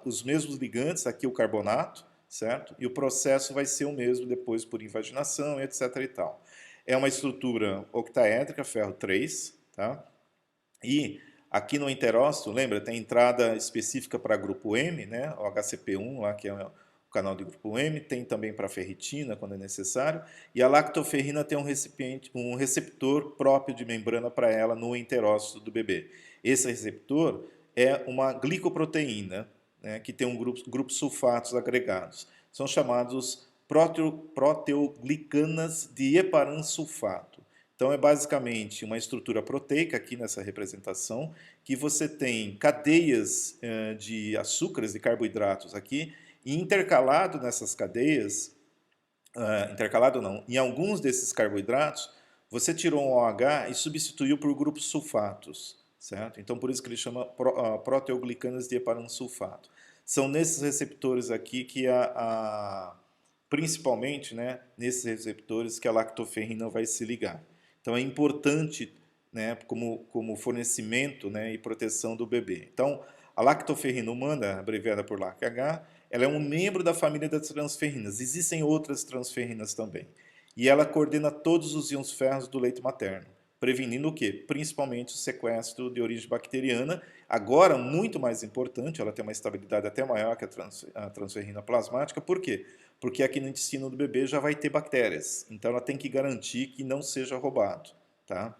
os mesmos ligantes, aqui o carbonato, certo? E o processo vai ser o mesmo depois por invaginação, etc. e tal. É uma estrutura octaédrica, ferro 3, tá? E aqui no enterócito, lembra, tem entrada específica para grupo M, né? O HCP1, lá, que é o canal de grupo M, tem também para ferritina, quando é necessário, e a lactoferrina tem um receptor próprio de membrana para ela no enterócito do bebê. Esse receptor é uma glicoproteína, né, que tem grupos sulfatos agregados. São chamados proteoglicanas de heparansulfato. Então é basicamente uma estrutura proteica aqui nessa representação, que você tem cadeias de açúcares, de carboidratos aqui, e intercalado nessas cadeias, intercalado não, em alguns desses carboidratos, você tirou um OH e substituiu por grupos sulfatos, certo? Então por isso que ele chama proteoglicanas de heparansulfato. São nesses receptores aqui que principalmente, né, nesses receptores que a lactoferrina vai se ligar. Então é importante, né, como fornecimento, né, e proteção do bebê. Então a lactoferrina humana, abreviada por LACH, ela é um membro da família das transferrinas. Existem outras transferrinas também. E ela coordena todos os íons ferros do leite materno, prevenindo o quê? Principalmente o sequestro de origem bacteriana. Agora, muito mais importante, ela tem uma estabilidade até maior que a transferrina plasmática. Por quê? Porque aqui no intestino do bebê já vai ter bactérias. Então, ela tem que garantir que não seja roubado. Tá?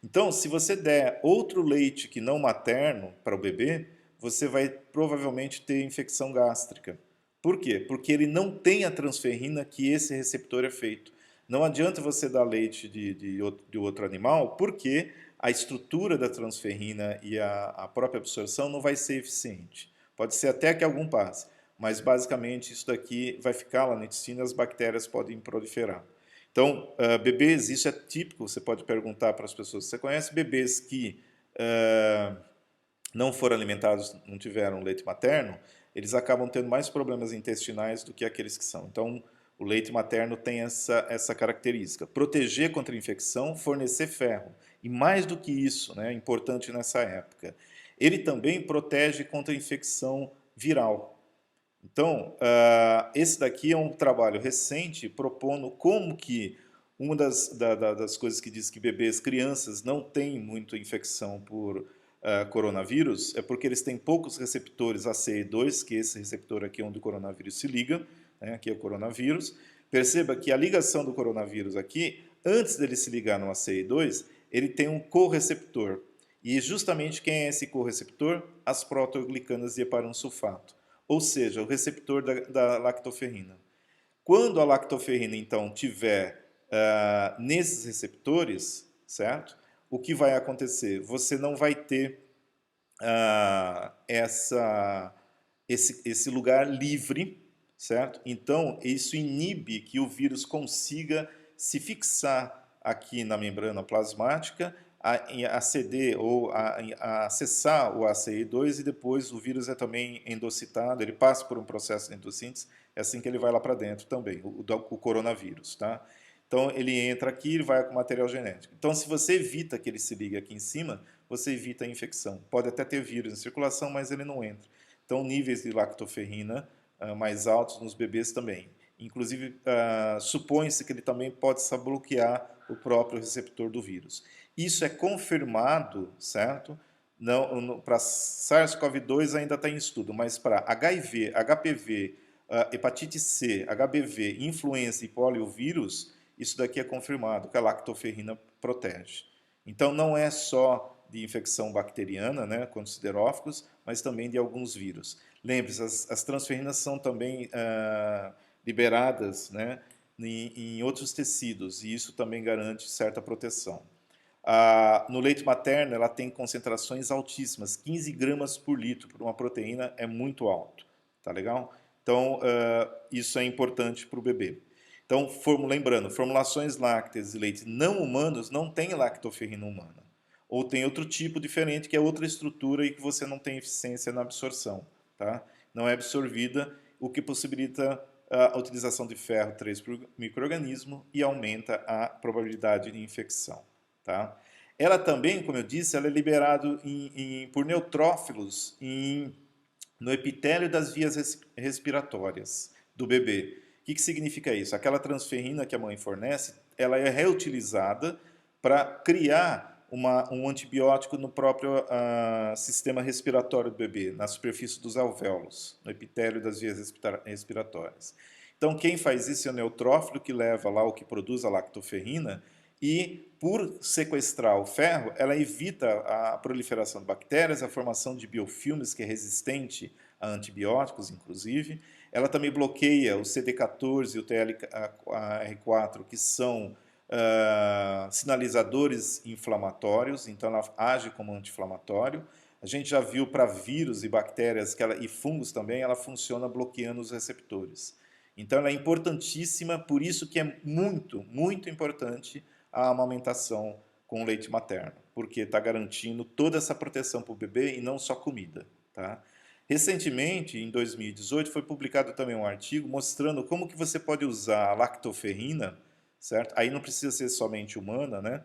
Então, se você der outro leite que não materno para o bebê, você vai provavelmente ter infecção gástrica. Por quê? Porque ele não tem a transferrina que esse receptor é feito. Não adianta você dar leite de outro animal, porque a estrutura da transferrina e a própria absorção não vai ser eficiente. Pode ser até que algum passe, mas basicamente isso daqui vai ficar lá no intestino e as bactérias podem proliferar. Então, bebês, isso é típico, você pode perguntar para as pessoas que você conhece, bebês que não foram alimentados, não tiveram leite materno, eles acabam tendo mais problemas intestinais do que aqueles que são. Então, o leite materno tem essa característica. Proteger contra a infecção, fornecer ferro. E mais do que isso, né, importante nessa época, ele também protege contra a infecção viral. Então, esse daqui é um trabalho recente propondo como que uma das coisas que diz que bebês, crianças, não têm muito infecção por coronavírus é porque eles têm poucos receptores ACE2, que é esse receptor aqui onde o coronavírus se liga, né, aqui é o coronavírus. Perceba que a ligação do coronavírus aqui, antes dele se ligar no ACE2, ele tem um correceptor. E justamente quem é esse correceptor? As proteoglicanas de heparansulfato, ou seja, o receptor da lactoferrina. Quando a lactoferrina, então, tiver nesses receptores, certo? O que vai acontecer? Você não vai ter esse lugar livre, certo? Então, isso inibe que o vírus consiga se fixar aqui na membrana plasmática, aceder ou a acessar o ACE2 e depois o vírus é também endocitado, ele passa por um processo de endossíntese, é assim que ele vai lá para dentro também, o coronavírus, tá? Então ele entra aqui e vai com material genético. Então se você evita que ele se ligue aqui em cima, você evita a infecção. Pode até ter vírus em circulação, mas ele não entra. Então níveis de lactoferrina mais altos nos bebês também. Inclusive, supõe-se que ele também pode bloquear o próprio receptor do vírus. Isso é confirmado, certo? Para SARS-CoV-2 ainda está em estudo, mas para HIV, HPV, hepatite C, HBV, influenza e poliovírus, isso daqui é confirmado, que a lactoferrina protege. Então não é só de infecção bacteriana, né, contra os sideróficos, mas também de alguns vírus. Lembre-se, as transferrinas são também liberadas, né, em outros tecidos, e isso também garante certa proteção. No leite materno, ela tem concentrações altíssimas, 15 gramas por litro por uma proteína é muito alto, tá legal? Então, isso é importante para o bebê. Então, lembrando, formulações lácteas e leite não humanos não tem lactoferrina humana. Ou tem outro tipo diferente, que é outra estrutura e que você não tem eficiência na absorção, tá? Não é absorvida, o que possibilita a utilização de ferro 3 por microorganismo e aumenta a probabilidade de infecção. Tá? Ela também, como eu disse, ela é liberada por neutrófilos no epitélio das vias respiratórias do bebê. O que significa isso? Aquela transferrina que a mãe fornece, ela é reutilizada para criar um antibiótico no próprio sistema respiratório do bebê, na superfície dos alvéolos, no epitélio das vias respiratórias. Então, quem faz isso é o neutrófilo, que leva lá o que produz a lactoferrina, e, por sequestrar o ferro, ela evita a proliferação de bactérias, a formação de biofilmes, que é resistente a antibióticos, inclusive. Ela também bloqueia o CD14 e o TLR4, que são sinalizadores inflamatórios, então ela age como anti-inflamatório. A gente já viu para vírus e bactérias e fungos também, ela funciona bloqueando os receptores. Então ela é importantíssima, por isso que é muito, muito importante a amamentação com leite materno, porque está garantindo toda essa proteção para o bebê e não só comida. Tá? Recentemente, em 2018, foi publicado também um artigo mostrando como que você pode usar a lactoferrina, certo? Aí não precisa ser somente humana, né?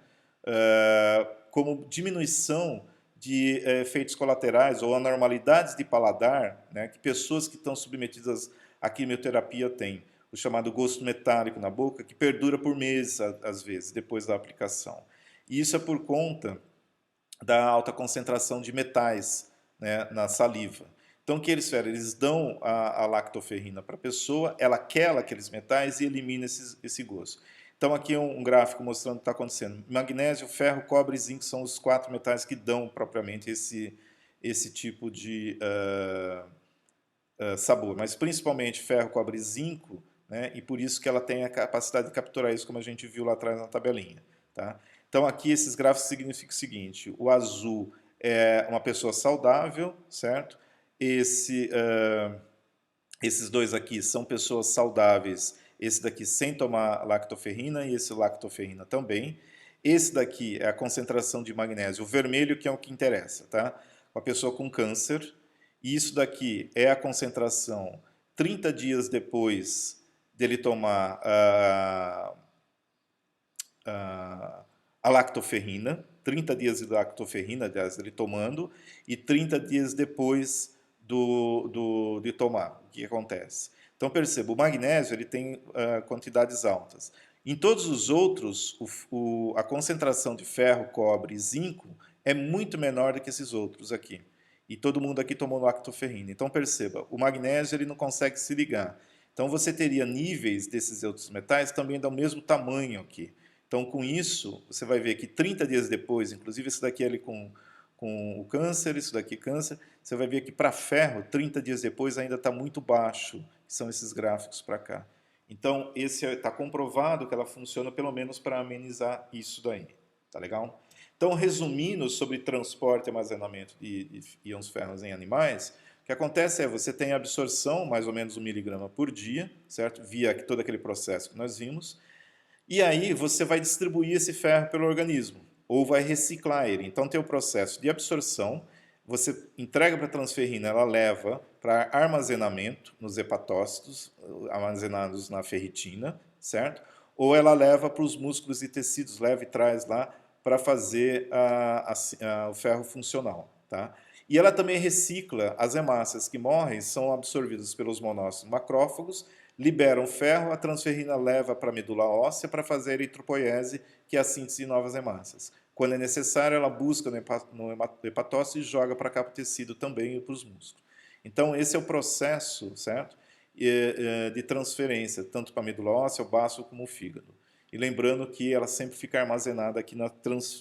Como diminuição de efeitos colaterais ou anormalidades de paladar, né, que pessoas que estão submetidas à quimioterapia têm. O chamado gosto metálico na boca, que perdura por meses, às vezes, depois da aplicação. E isso é por conta da alta concentração de metais, né, na saliva. Então, o que eles fazem? Eles dão a lactoferrina para a pessoa, ela quela aqueles metais e elimina esse gosto. Então, aqui é um gráfico mostrando o que está acontecendo. Magnésio, ferro, cobre e zinco são os 4 metais que dão propriamente esse tipo de sabor. Mas, principalmente, ferro, cobre e zinco, né, e por isso que ela tem a capacidade de capturar isso, como a gente viu lá atrás na tabelinha. Tá? Então, aqui, esses gráficos significam o seguinte: o azul é uma pessoa saudável, certo? Esses dois aqui são pessoas saudáveis, esse daqui sem tomar lactoferrina e esse lactoferrina também. Esse daqui é a concentração de magnésio, o vermelho que é o que interessa, tá? Uma pessoa com câncer. E isso daqui é a concentração 30 dias depois dele tomar a lactoferrina, 30 dias de lactoferrina, aliás, ele tomando, e 30 dias depois de tomar. O que acontece? Então perceba, o magnésio ele tem quantidades altas. Em todos os outros, a concentração de ferro, cobre e zinco é muito menor do que esses outros aqui. E todo mundo aqui tomou lactoferrina. Então perceba, o magnésio ele não consegue se ligar. Então você teria níveis desses outros metais também do mesmo tamanho aqui. Então com isso, você vai ver que 30 dias depois, inclusive esse daqui ali com o câncer, isso daqui câncer, você vai ver que para ferro, 30 dias depois ainda está muito baixo, que são esses gráficos para cá. Então, esse está comprovado que ela funciona pelo menos para amenizar isso daí. Tá legal? Então, resumindo sobre transporte e armazenamento de íons ferros em animais, o que acontece é você tem absorção, mais ou menos 1 miligrama por dia, certo? Via todo aquele processo que nós vimos. E aí você vai distribuir esse ferro pelo organismo, ou vai reciclar ele. Então tem o processo de absorção, você entrega para a transferrina, ela leva para armazenamento nos hepatócitos, armazenados na ferritina, certo? Ou ela leva para os músculos e tecidos, leva e traz lá para fazer o ferro funcional, tá? E ela também recicla as hemácias que morrem, são absorvidas pelos monócitos macrófagos, liberam ferro, a transferrina leva para a medula óssea para fazer a eritropoiese, que é a síntese de novas hemácias. Quando é necessário, ela busca no hepatócito e joga para cá para o tecido também e para os músculos. Então, esse é o processo, certo? De transferência, tanto para a medula óssea, o baço, como o fígado. E lembrando que ela sempre fica armazenada aqui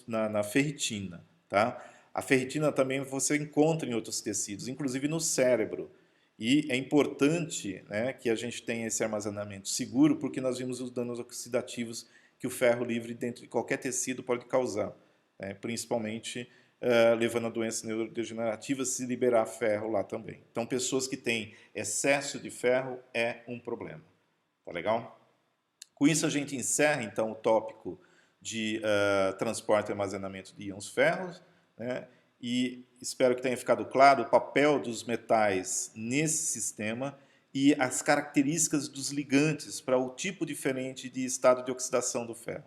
na ferritina, tá? A ferritina também você encontra em outros tecidos, inclusive no cérebro. E é importante, né, que a gente tenha esse armazenamento seguro, porque nós vimos os danos oxidativos que o ferro livre dentro de qualquer tecido pode causar, né, principalmente levando a doenças neurodegenerativas se liberar ferro lá também. Então, pessoas que têm excesso de ferro é um problema. Tá legal? Com isso, a gente encerra, então, o tópico de transporte e armazenamento de íons ferros, né? E espero que tenha ficado claro o papel dos metais nesse sistema e as características dos ligantes para o tipo diferente de estado de oxidação do ferro.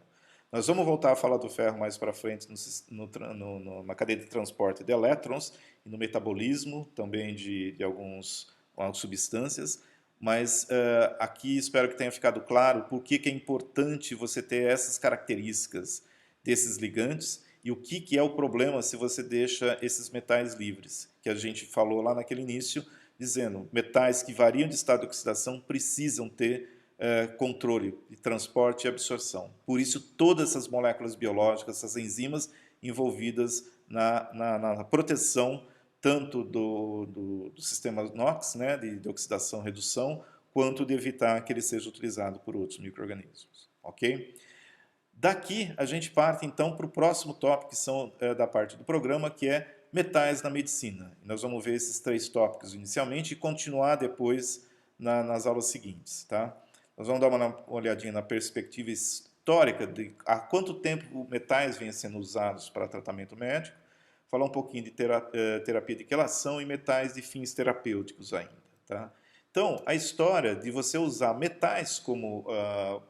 Nós vamos voltar a falar do ferro mais para frente na cadeia de transporte de elétrons e no metabolismo também de algumas substâncias, mas aqui espero que tenha ficado claro por que é importante você ter essas características desses ligantes e o que é o problema se você deixa esses metais livres, que a gente falou lá naquele início, dizendo metais que variam de estado de oxidação precisam ter controle de transporte e absorção. Por isso, todas essas moléculas biológicas, essas enzimas envolvidas na proteção tanto do sistema NOx, né, de oxidação e redução, quanto de evitar que ele seja utilizado por outros micro-organismos. Ok? Daqui, a gente parte, então, para o próximo tópico, que são da parte do programa, que é metais na medicina. E nós vamos ver esses 3 tópicos inicialmente e continuar depois nas aulas seguintes. Tá? Nós vamos dar uma olhadinha na perspectiva histórica de há quanto tempo metais vêm sendo usados para tratamento médico, falar um pouquinho de terapia de quelação e metais de fins terapêuticos ainda. Tá? Então, a história de você usar metais como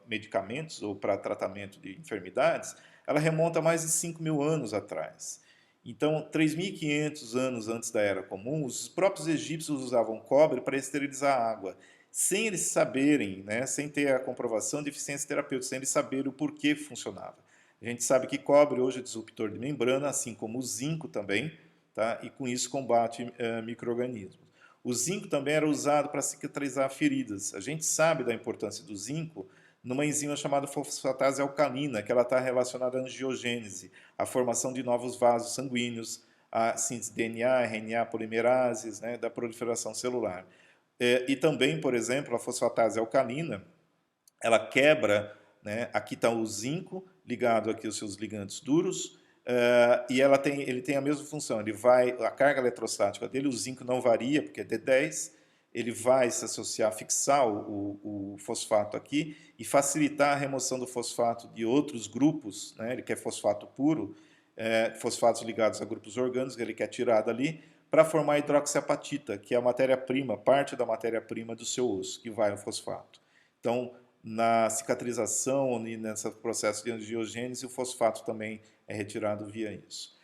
medicamentos ou para tratamento de enfermidades, ela remonta a mais de 5.000 anos atrás. Então, 3.500 anos antes da Era Comum, os próprios egípcios usavam cobre para esterilizar a água, sem eles saberem, né, sem ter a comprovação de eficiência terapêutica, sem eles saberem o porquê funcionava. A gente sabe que cobre hoje é disruptor de membrana, assim como o zinco também, tá? E com isso combate micro-organismos. O zinco também era usado para cicatrizar feridas. A gente sabe da importância do zinco numa enzima chamada fosfatase alcalina, que ela está relacionada à angiogênese, à formação de novos vasos sanguíneos, a síntese de DNA, RNA, polimerases, né, da proliferação celular. E também, por exemplo, a fosfatase alcalina, ela quebra, né, aqui está o zinco ligado aqui aos seus ligantes duros, e ele tem a mesma função, a carga eletrostática dele, o zinco não varia, porque é D10, ele vai se associar, fixar o fosfato aqui e facilitar a remoção do fosfato de outros grupos, né, ele quer fosfato puro, fosfatos ligados a grupos orgânicos, ele quer tirar dali, para formar hidroxiapatita, que é a matéria-prima, parte da matéria-prima do seu osso, que vai ao fosfato. Então, na cicatrização e nesse processo de angiogênese, o fosfato também é retirado via isso.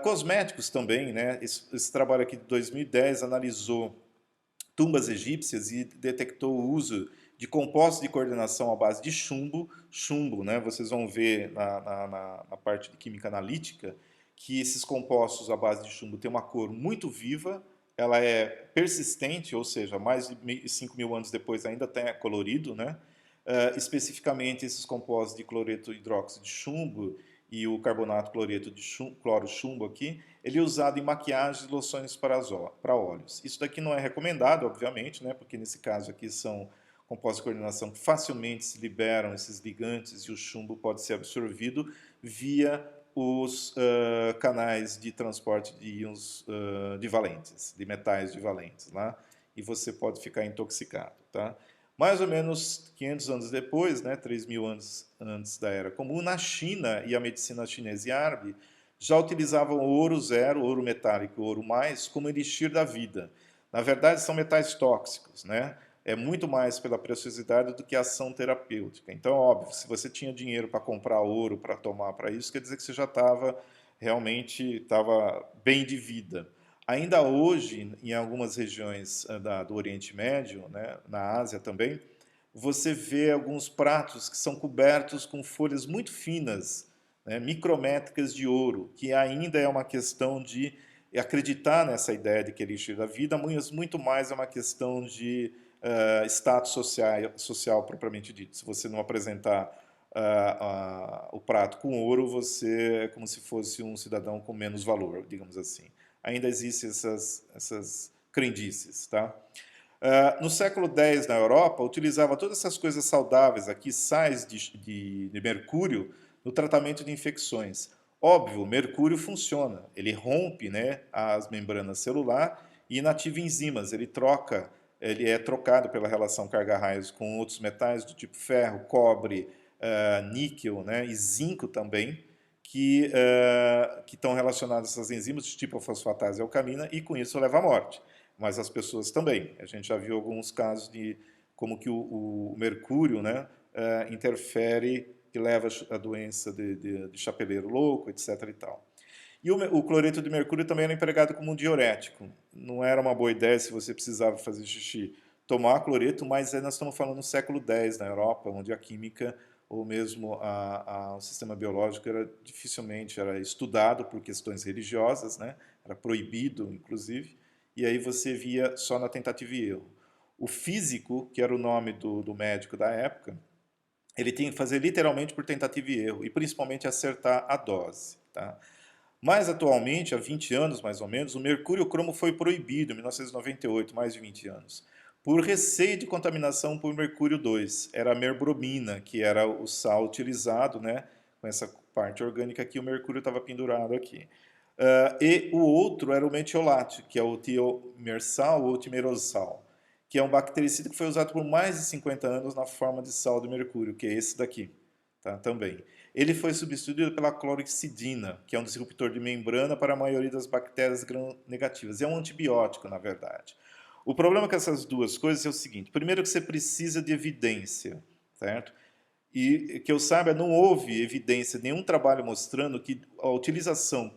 Cosméticos também, né? Esse trabalho aqui de 2010 analisou tumbas egípcias e detectou o uso de compostos de coordenação à base de chumbo. Chumbo, né? Vocês vão ver na parte de química analítica que esses compostos à base de chumbo têm uma cor muito viva, ela é persistente, ou seja, mais de 5 mil anos depois ainda é colorido, né? Especificamente esses compostos de cloreto hidróxido de chumbo e o carbonato cloreto de chumbo, cloro chumbo aqui, ele é usado em maquiagens e loções para óleos. Isso daqui não é recomendado, obviamente, né, porque nesse caso aqui são compostos de coordenação que facilmente se liberam esses ligantes e o chumbo pode ser absorvido via os canais de transporte de íons divalentes, de metais divalentes, lá, e você pode ficar intoxicado. Tá? Mais ou menos 500 anos depois, né, 3.000 anos antes da Era Comum, na China e a medicina chinesa e árabe já utilizavam o ouro zero, ouro metálico e ouro mais como elixir da vida. Na verdade, são metais tóxicos, né? É muito mais pela preciosidade do que a ação terapêutica. Então, óbvio, se você tinha dinheiro para comprar ouro, para tomar para isso, quer dizer que você já estava realmente bem de vida. Ainda hoje, em algumas regiões do Oriente Médio, né, na Ásia também, você vê alguns pratos que são cobertos com folhas muito finas, né, micrométricas de ouro, que ainda é uma questão de acreditar nessa ideia de que elixir da vida, mas muito mais é uma questão de status social propriamente dito. Se você não apresentar o prato com ouro, você é como se fosse um cidadão com menos valor, digamos assim. Ainda existem essas crendices, tá? No século X, na Europa, utilizava todas essas coisas saudáveis aqui, sais de mercúrio, no tratamento de infecções. Óbvio, o mercúrio funciona, ele rompe, né, as membranas celulares e inativa enzimas, ele é trocado pela relação carga-raios com outros metais do tipo ferro, cobre, níquel, né, e zinco também, que estão relacionados a essas enzimas do tipo fosfatase e alcalina, e com isso leva à morte. Mas as pessoas também. A gente já viu alguns casos de como que o mercúrio, né, interfere, que leva a doença de chapeleiro louco, etc. e tal. E o cloreto de mercúrio também era empregado como um diurético. Não era uma boa ideia se você precisava fazer xixi tomar cloreto, mas nós estamos falando no século X na Europa, onde a química ou mesmo o sistema biológico dificilmente era estudado por questões religiosas, né? Era proibido, inclusive, e aí você via só na tentativa e erro. O físico, que era o nome do médico da época, ele tinha que fazer literalmente por tentativa e erro, e principalmente acertar a dose. Tá? Mas atualmente, há 20 anos mais ou menos, o mercúrio cromo foi proibido, em 1998, mais de 20 anos, por receio de contaminação por mercúrio 2. Era a merbromina, que era o sal utilizado, né, com essa parte orgânica aqui, o mercúrio estava pendurado aqui. E o outro era o metiolato, que é o tiomersal ou timerosal, que é um bactericida que foi usado por mais de 50 anos na forma de sal de mercúrio, que é esse daqui, tá? Também. Ele foi substituído pela clorexidina, que é um disruptor de membrana para a maioria das bactérias gram-negativas. É um antibiótico, na verdade. O problema com essas duas coisas é o seguinte: primeiro que você precisa de evidência, certo? E que eu saiba, não houve evidência, nenhum trabalho mostrando que a utilização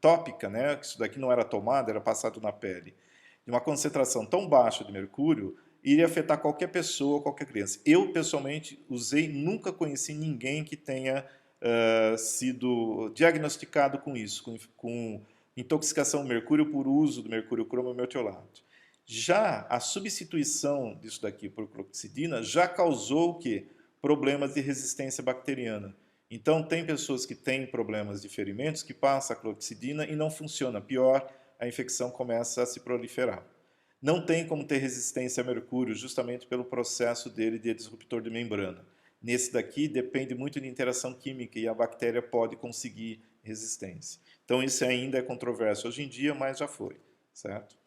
tópica, né, que isso daqui não era tomado, era passado na pele, de uma concentração tão baixa de mercúrio, iria afetar qualquer pessoa, qualquer criança. Eu, pessoalmente, usei, nunca conheci ninguém que tenha sido diagnosticado com isso, com intoxicação ao mercúrio por uso do mercúrio cromo e metiolato. Já a substituição disso daqui por clorexidina já causou o quê? Problemas de resistência bacteriana. Então, tem pessoas que têm problemas de ferimentos que passam a clorexidina e não funciona. Pior, a infecção começa a se proliferar. Não tem como ter resistência a mercúrio, justamente pelo processo dele de disruptor de membrana. Nesse daqui, depende muito de interação química e a bactéria pode conseguir resistência. Então, isso ainda é controverso hoje em dia, mas já foi, certo?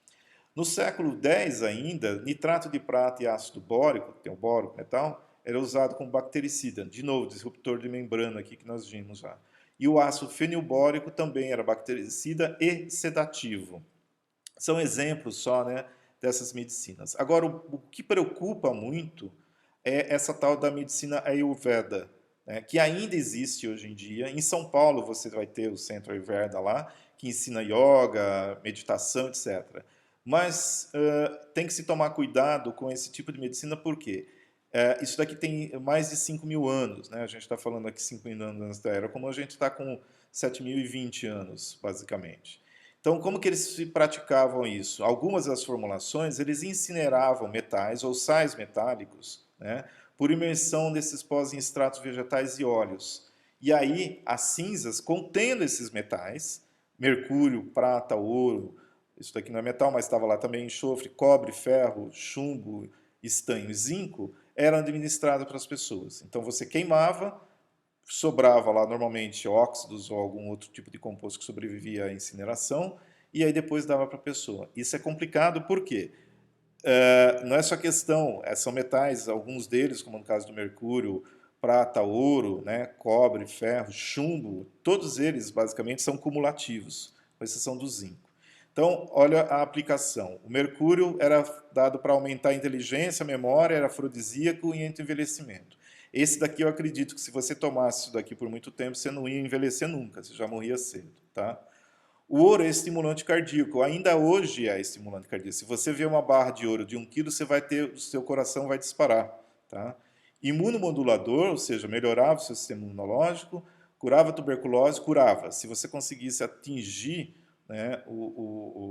No século X ainda, nitrato de prata e ácido bórico, que tem o boro, metal, era usado como bactericida. De novo, disruptor de membrana aqui que nós vimos já. E o ácido fenilbórico também era bactericida e sedativo. São exemplos só, né, dessas medicinas. Agora, o que preocupa muito é essa tal da medicina Ayurveda, né, que ainda existe hoje em dia. Em São Paulo você vai ter o Centro Ayurveda lá, que ensina yoga, meditação, etc. Mas tem que se tomar cuidado com esse tipo de medicina, por quê? Isso daqui tem mais de 5.000 anos, né? A gente está falando aqui 5.000 anos antes da Era Comum, a gente está com 7.020 anos, basicamente. Então, como que eles se praticavam isso? Algumas das formulações, eles incineravam metais ou sais metálicos, né, por imersão desses pós em extratos vegetais e óleos. E aí, as cinzas contendo esses metais, mercúrio, prata, ouro, isso daqui não é metal, mas estava lá também enxofre, cobre, ferro, chumbo, estanho e zinco, eram administradas para as pessoas. Então, você queimava, sobrava lá normalmente óxidos ou algum outro tipo de composto que sobrevivia à incineração, e aí depois dava para a pessoa. Isso é complicado porque não é só questão, são metais, alguns deles, como no caso do mercúrio, prata, ouro, né, cobre, ferro, chumbo, todos eles basicamente são cumulativos, com exceção do zinco. Então, olha a aplicação. O mercúrio era dado para aumentar a inteligência, a memória, era afrodisíaco e anti-envelhecimento. Esse daqui eu acredito que se você tomasse isso daqui por muito tempo, você não ia envelhecer nunca, você já morria cedo, tá? O ouro é estimulante cardíaco, ainda hoje é estimulante cardíaco. Se você vê uma barra de ouro de 1 quilo, você vai ter, o seu coração vai disparar, tá? Imunomodulador, ou seja, melhorava o seu sistema imunológico, curava a tuberculose, curava. Se você conseguisse atingir, né,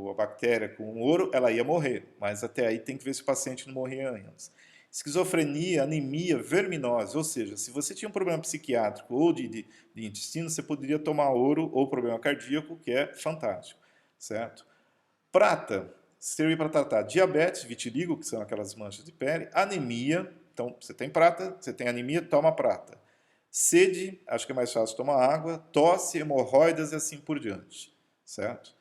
a bactéria com o ouro, ela ia morrer, mas até aí tem que ver se o paciente não morria antes. Esquizofrenia, anemia, verminose, ou seja, se você tinha um problema psiquiátrico ou de intestino, você poderia tomar ouro ou problema cardíaco, que é fantástico, certo? Prata serve para tratar diabetes, vitiligo, que são aquelas manchas de pele, anemia, então você tem prata, você tem anemia, toma prata. Sede, acho que é mais fácil tomar água, tosse, hemorroidas e assim por diante, certo?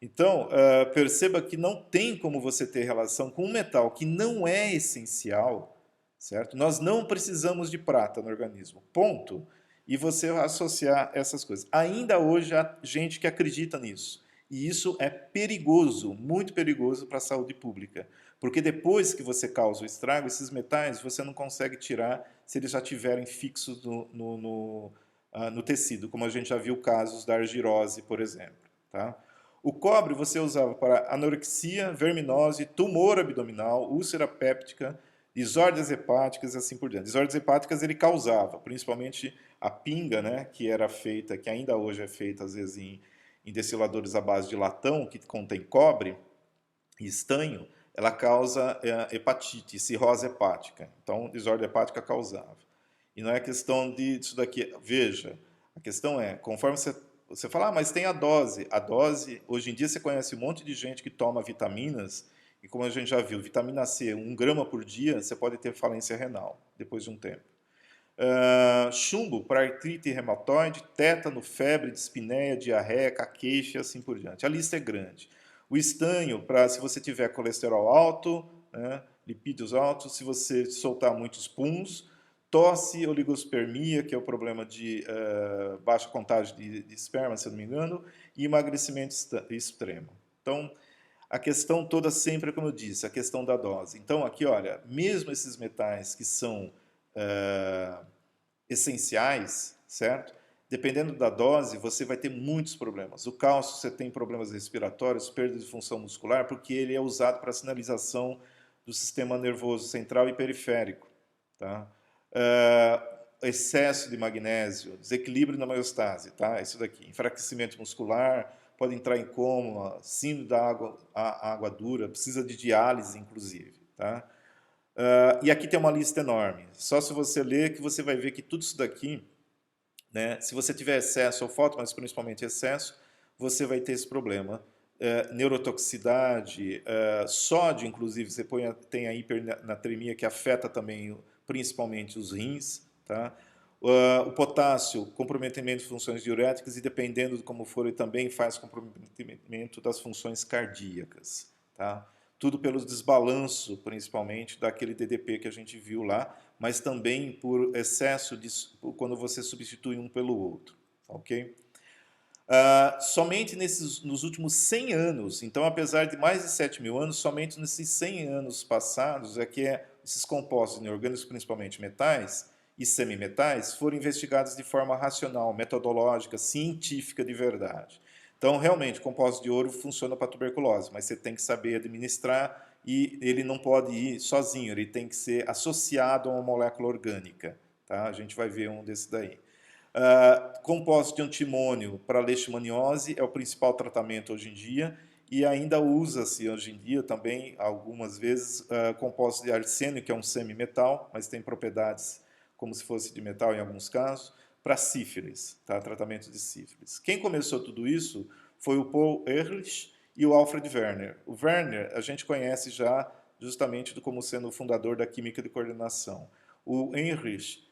Então, perceba que não tem como você ter relação com um metal que não é essencial, certo? Nós não precisamos de prata no organismo, ponto. E você associar essas coisas. Ainda hoje há gente que acredita nisso. E isso é perigoso, muito perigoso para a saúde pública. Porque depois que você causa o estrago, esses metais você não consegue tirar se eles já estiverem fixos no tecido, como a gente já viu casos da argirose, por exemplo. Tá? O cobre você usava para anorexia, verminose, tumor abdominal, úlcera péptica, desordens hepáticas e assim por diante. Desordens hepáticas ele causava, principalmente a pinga, né, que era feita, que ainda hoje é feita às vezes em destiladores à base de latão, que contém cobre e estanho, ela causa hepatite, cirrose hepática. Então, desordem hepática causava. E não é questão disso daqui. Veja, a questão é, conforme você fala, mas tem a dose. A dose, hoje em dia você conhece um monte de gente que toma vitaminas, e como a gente já viu, vitamina C, 1 grama por dia, você pode ter falência renal, depois de um tempo. Chumbo para artrite reumatoide, tétano, febre, dispneia, diarreia, caqueixa e assim por diante. A lista é grande. O estanho, para se você tiver colesterol alto, né, lipídios altos, se você soltar muitos puns, tosse, oligospermia, que é o problema de baixa contagem de esperma, se eu não me engano, e emagrecimento extremo. Então, a questão toda sempre, como eu disse, a questão da dose. Então, aqui, olha, mesmo esses metais que são essenciais, certo? Dependendo da dose, você vai ter muitos problemas. O cálcio, você tem problemas respiratórios, perda de função muscular, porque ele é usado para sinalização do sistema nervoso central e periférico. Tá? Excesso de magnésio, desequilíbrio na homeostase, tá? Isso daqui. Enfraquecimento muscular, pode entrar em coma, síndrome da água dura, precisa de diálise, inclusive. Tá? E aqui tem uma lista enorme. Só se você ler que você vai ver que tudo isso daqui, né, se você tiver excesso ou falta, mas principalmente excesso, você vai ter esse problema. Neurotoxicidade, sódio, inclusive, você tem a hipernatremia que afeta também principalmente os rins. Tá? O potássio, comprometimento de funções diuréticas e, dependendo de como for, ele também faz comprometimento das funções cardíacas. Tá? Tudo pelo desbalanço, principalmente, daquele DDP que a gente viu lá, mas também por excesso quando você substitui um pelo outro. Ok? Somente nos últimos 100 anos, então apesar de mais de 7.000 anos, somente nesses 100 anos passados é que esses compostos inorgânicos, principalmente metais, e semimetais foram investigados de forma racional, metodológica, científica de verdade. Então, realmente, o compósito de ouro funciona para tuberculose, mas você tem que saber administrar e ele não pode ir sozinho, ele tem que ser associado a uma molécula orgânica. Tá? A gente vai ver um desses daí. Composto de antimônio para leishmaniose é o principal tratamento hoje em dia e ainda usa-se hoje em dia também, algumas vezes, composto de arsênio, que é um semimetal, mas tem propriedades como se fosse de metal em alguns casos, para sífilis, tá? Tratamento de sífilis. Quem começou tudo isso foi o Paul Ehrlich e o Alfred Werner. O Werner a gente conhece já justamente como sendo o fundador da química de coordenação. O Heinrich,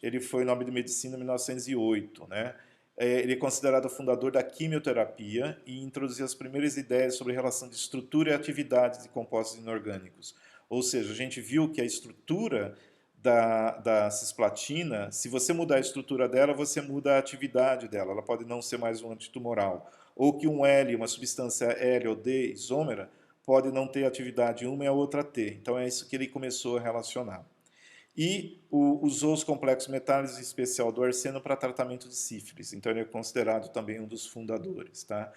ele foi nome de medicina em 1908, né? Ele é considerado o fundador da quimioterapia e introduziu as primeiras ideias sobre a relação de estrutura e atividade de compostos inorgânicos. Ou seja, a gente viu que a estrutura da cisplatina, se você mudar a estrutura dela, você muda a atividade dela. Ela pode não ser mais um antitumoral. Ou que um L, uma substância L ou D, isômera, pode não ter atividade uma e a outra ter. Então é isso que ele começou a relacionar. E usou os complexos metálicos, em especial do arsênio, para tratamento de sífilis. Então ele é considerado também um dos fundadores. Tá?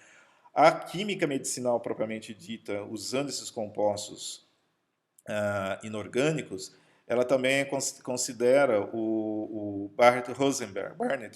A química medicinal propriamente dita, usando esses compostos inorgânicos, ela também considera o Barnett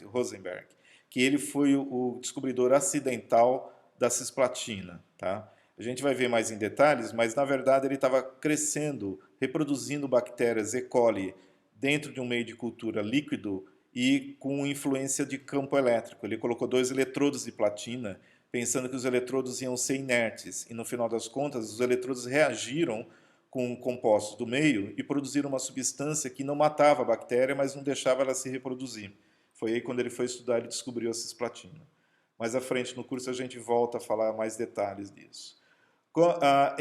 Rosenberg, que ele foi o descobridor acidental da cisplatina. Tá? A gente vai ver mais em detalhes, mas na verdade ele estava crescendo, reproduzindo bactérias E. coli dentro de um meio de cultura líquido e com influência de campo elétrico. Ele colocou 2 eletrodos de platina, pensando que os eletrodos iam ser inertes, e no final das contas os eletrodos reagiram com compostos do meio e produziram uma substância que não matava a bactéria, mas não deixava ela se reproduzir. Foi aí quando ele foi estudar e descobriu a cisplatina. Mais à frente no curso a gente volta a falar mais detalhes disso. A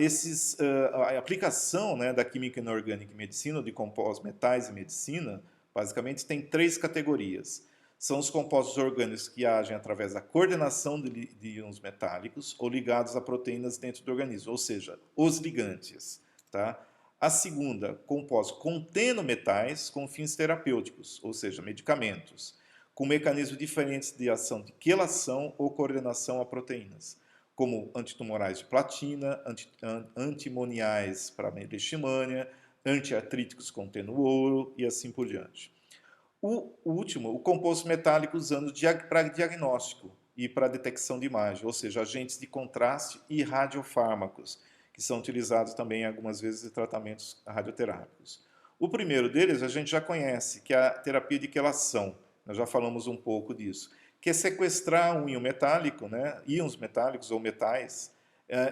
aplicação, né, da química inorgânica em medicina, de compostos metais em medicina, basicamente tem 3 categorias. São os compostos orgânicos que agem através da coordenação de íons metálicos ou ligados a proteínas dentro do organismo, ou seja, os ligantes. Tá? A segunda, compostos contendo metais com fins terapêuticos, ou seja, medicamentos, com mecanismos diferentes de ação de quelação ou coordenação a proteínas, como antitumorais de platina, antimoniais para leishmania, antiartríticos contendo ouro e assim por diante. O último, o composto metálico usando para diagnóstico e para detecção de imagem, ou seja, agentes de contraste e radiofármacos, que são utilizados também algumas vezes em tratamentos radioterápicos. O primeiro deles a gente já conhece, que é a terapia de quelação. Nós já falamos um pouco disso, que é sequestrar um íon metálico, né, íons metálicos ou metais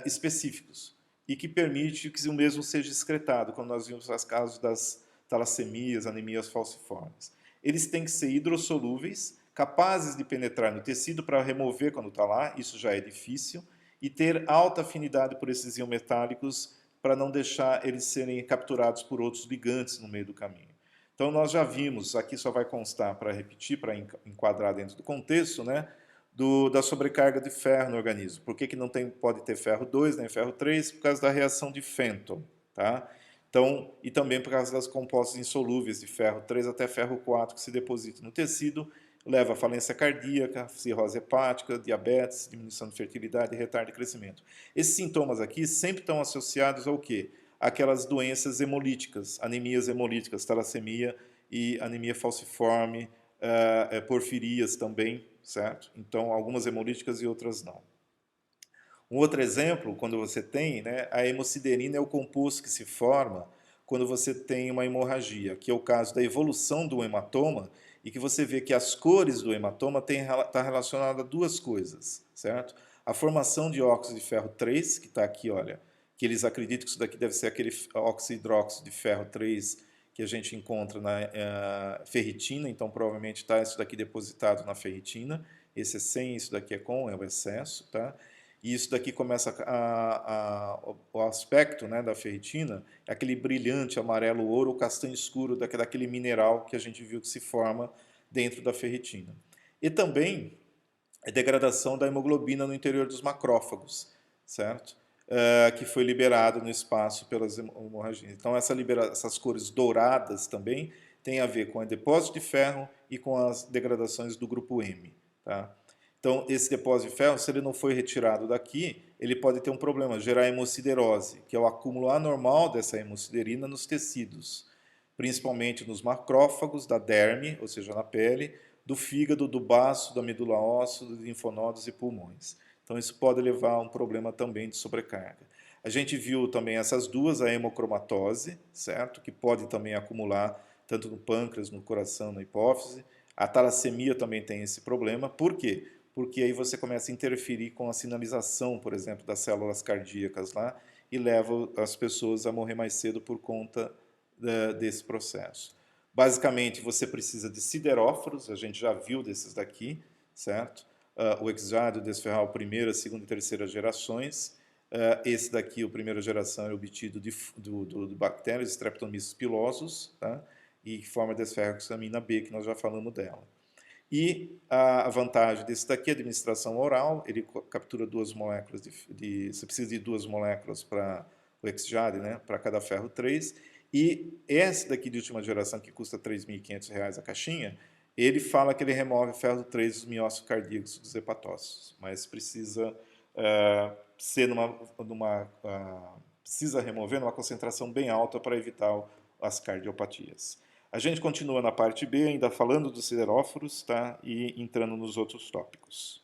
específicos, e que permite que o mesmo seja excretado, quando nós vimos os casos das talassemias, anemias falciformes. Eles têm que ser hidrossolúveis, capazes de penetrar no tecido para remover quando está lá, isso já é difícil, e ter alta afinidade por esses íons metálicos para não deixar eles serem capturados por outros ligantes no meio do caminho. Então, nós já vimos, aqui só vai constar para repetir, para enquadrar dentro do contexto, né, da sobrecarga de ferro no organismo. Por que não pode ter ferro 2 nem ferro 3? Por causa da reação de Fenton. Tá? Então, e também por causa das compostos insolúveis de ferro 3 até ferro 4 que se depositam no tecido, leva a falência cardíaca, cirrose hepática, diabetes, diminuição de fertilidade e retardo de crescimento. Esses sintomas aqui sempre estão associados ao quê? Aquelas doenças hemolíticas, anemias hemolíticas, talassemia e anemia falciforme, porfirias também, certo? Então, algumas hemolíticas e outras não. Um outro exemplo, quando você tem, né, a hemociderina é o composto que se forma quando você tem uma hemorragia, que é o caso da evolução do hematoma, e que você vê que as cores do hematoma está relacionada a 2 coisas, certo? A formação de óxido de ferro 3, que está aqui, olha, que eles acreditam que isso daqui deve ser aquele óxido hidróxido de ferro 3 que a gente encontra na ferritina, então provavelmente está isso daqui depositado na ferritina, esse é sem, isso daqui é com, é o excesso, tá? E isso daqui começa o aspecto, né, da ferritina, é aquele brilhante amarelo ouro ou castanho escuro daquele mineral que a gente viu que se forma dentro da ferritina. E também a degradação da hemoglobina no interior dos macrófagos, certo? Que foi liberado no espaço pelas hemorragias. Então essas cores douradas também tem a ver com o depósito de ferro e com as degradações do grupo M. Tá? Então, esse depósito de ferro, se ele não foi retirado daqui, ele pode ter um problema, gerar hemosiderose, que é o acúmulo anormal dessa hemosiderina nos tecidos, principalmente nos macrófagos da derme, ou seja, na pele, do fígado, do baço, da medula óssea, dos linfonodos e pulmões. Então, isso pode levar a um problema também de sobrecarga. A gente viu também essas duas, a hemocromatose, certo? Que pode também acumular tanto no pâncreas, no coração, na hipófise. A talassemia também tem esse problema. Por quê? Porque aí você começa a interferir com a sinalização, por exemplo, das células cardíacas lá e leva as pessoas a morrer mais cedo por conta desse processo. Basicamente, você precisa de sideróforos, a gente já viu desses daqui, certo? O Exjade, o Desferral, primeira, segunda e terceira gerações. Esse daqui, a primeira geração, é obtido de bactérias Streptomyces pilosus, tá? E forma desferroxamina B, que nós já falamos dela. E a vantagem desse daqui é a administração oral, ele captura 2 moléculas, você precisa de 2 moléculas para o Exjade, né? Para cada ferro 3. E esse daqui de última geração, que custa R$ 3.500 a caixinha, ele fala que ele remove o ferro 3 dos miócitos cardíacos dos hepatócitos, mas precisa ser precisa remover numa concentração bem alta para evitar as cardiopatias. A gente continua na parte B, ainda falando dos sideróforos, tá? E entrando nos outros tópicos.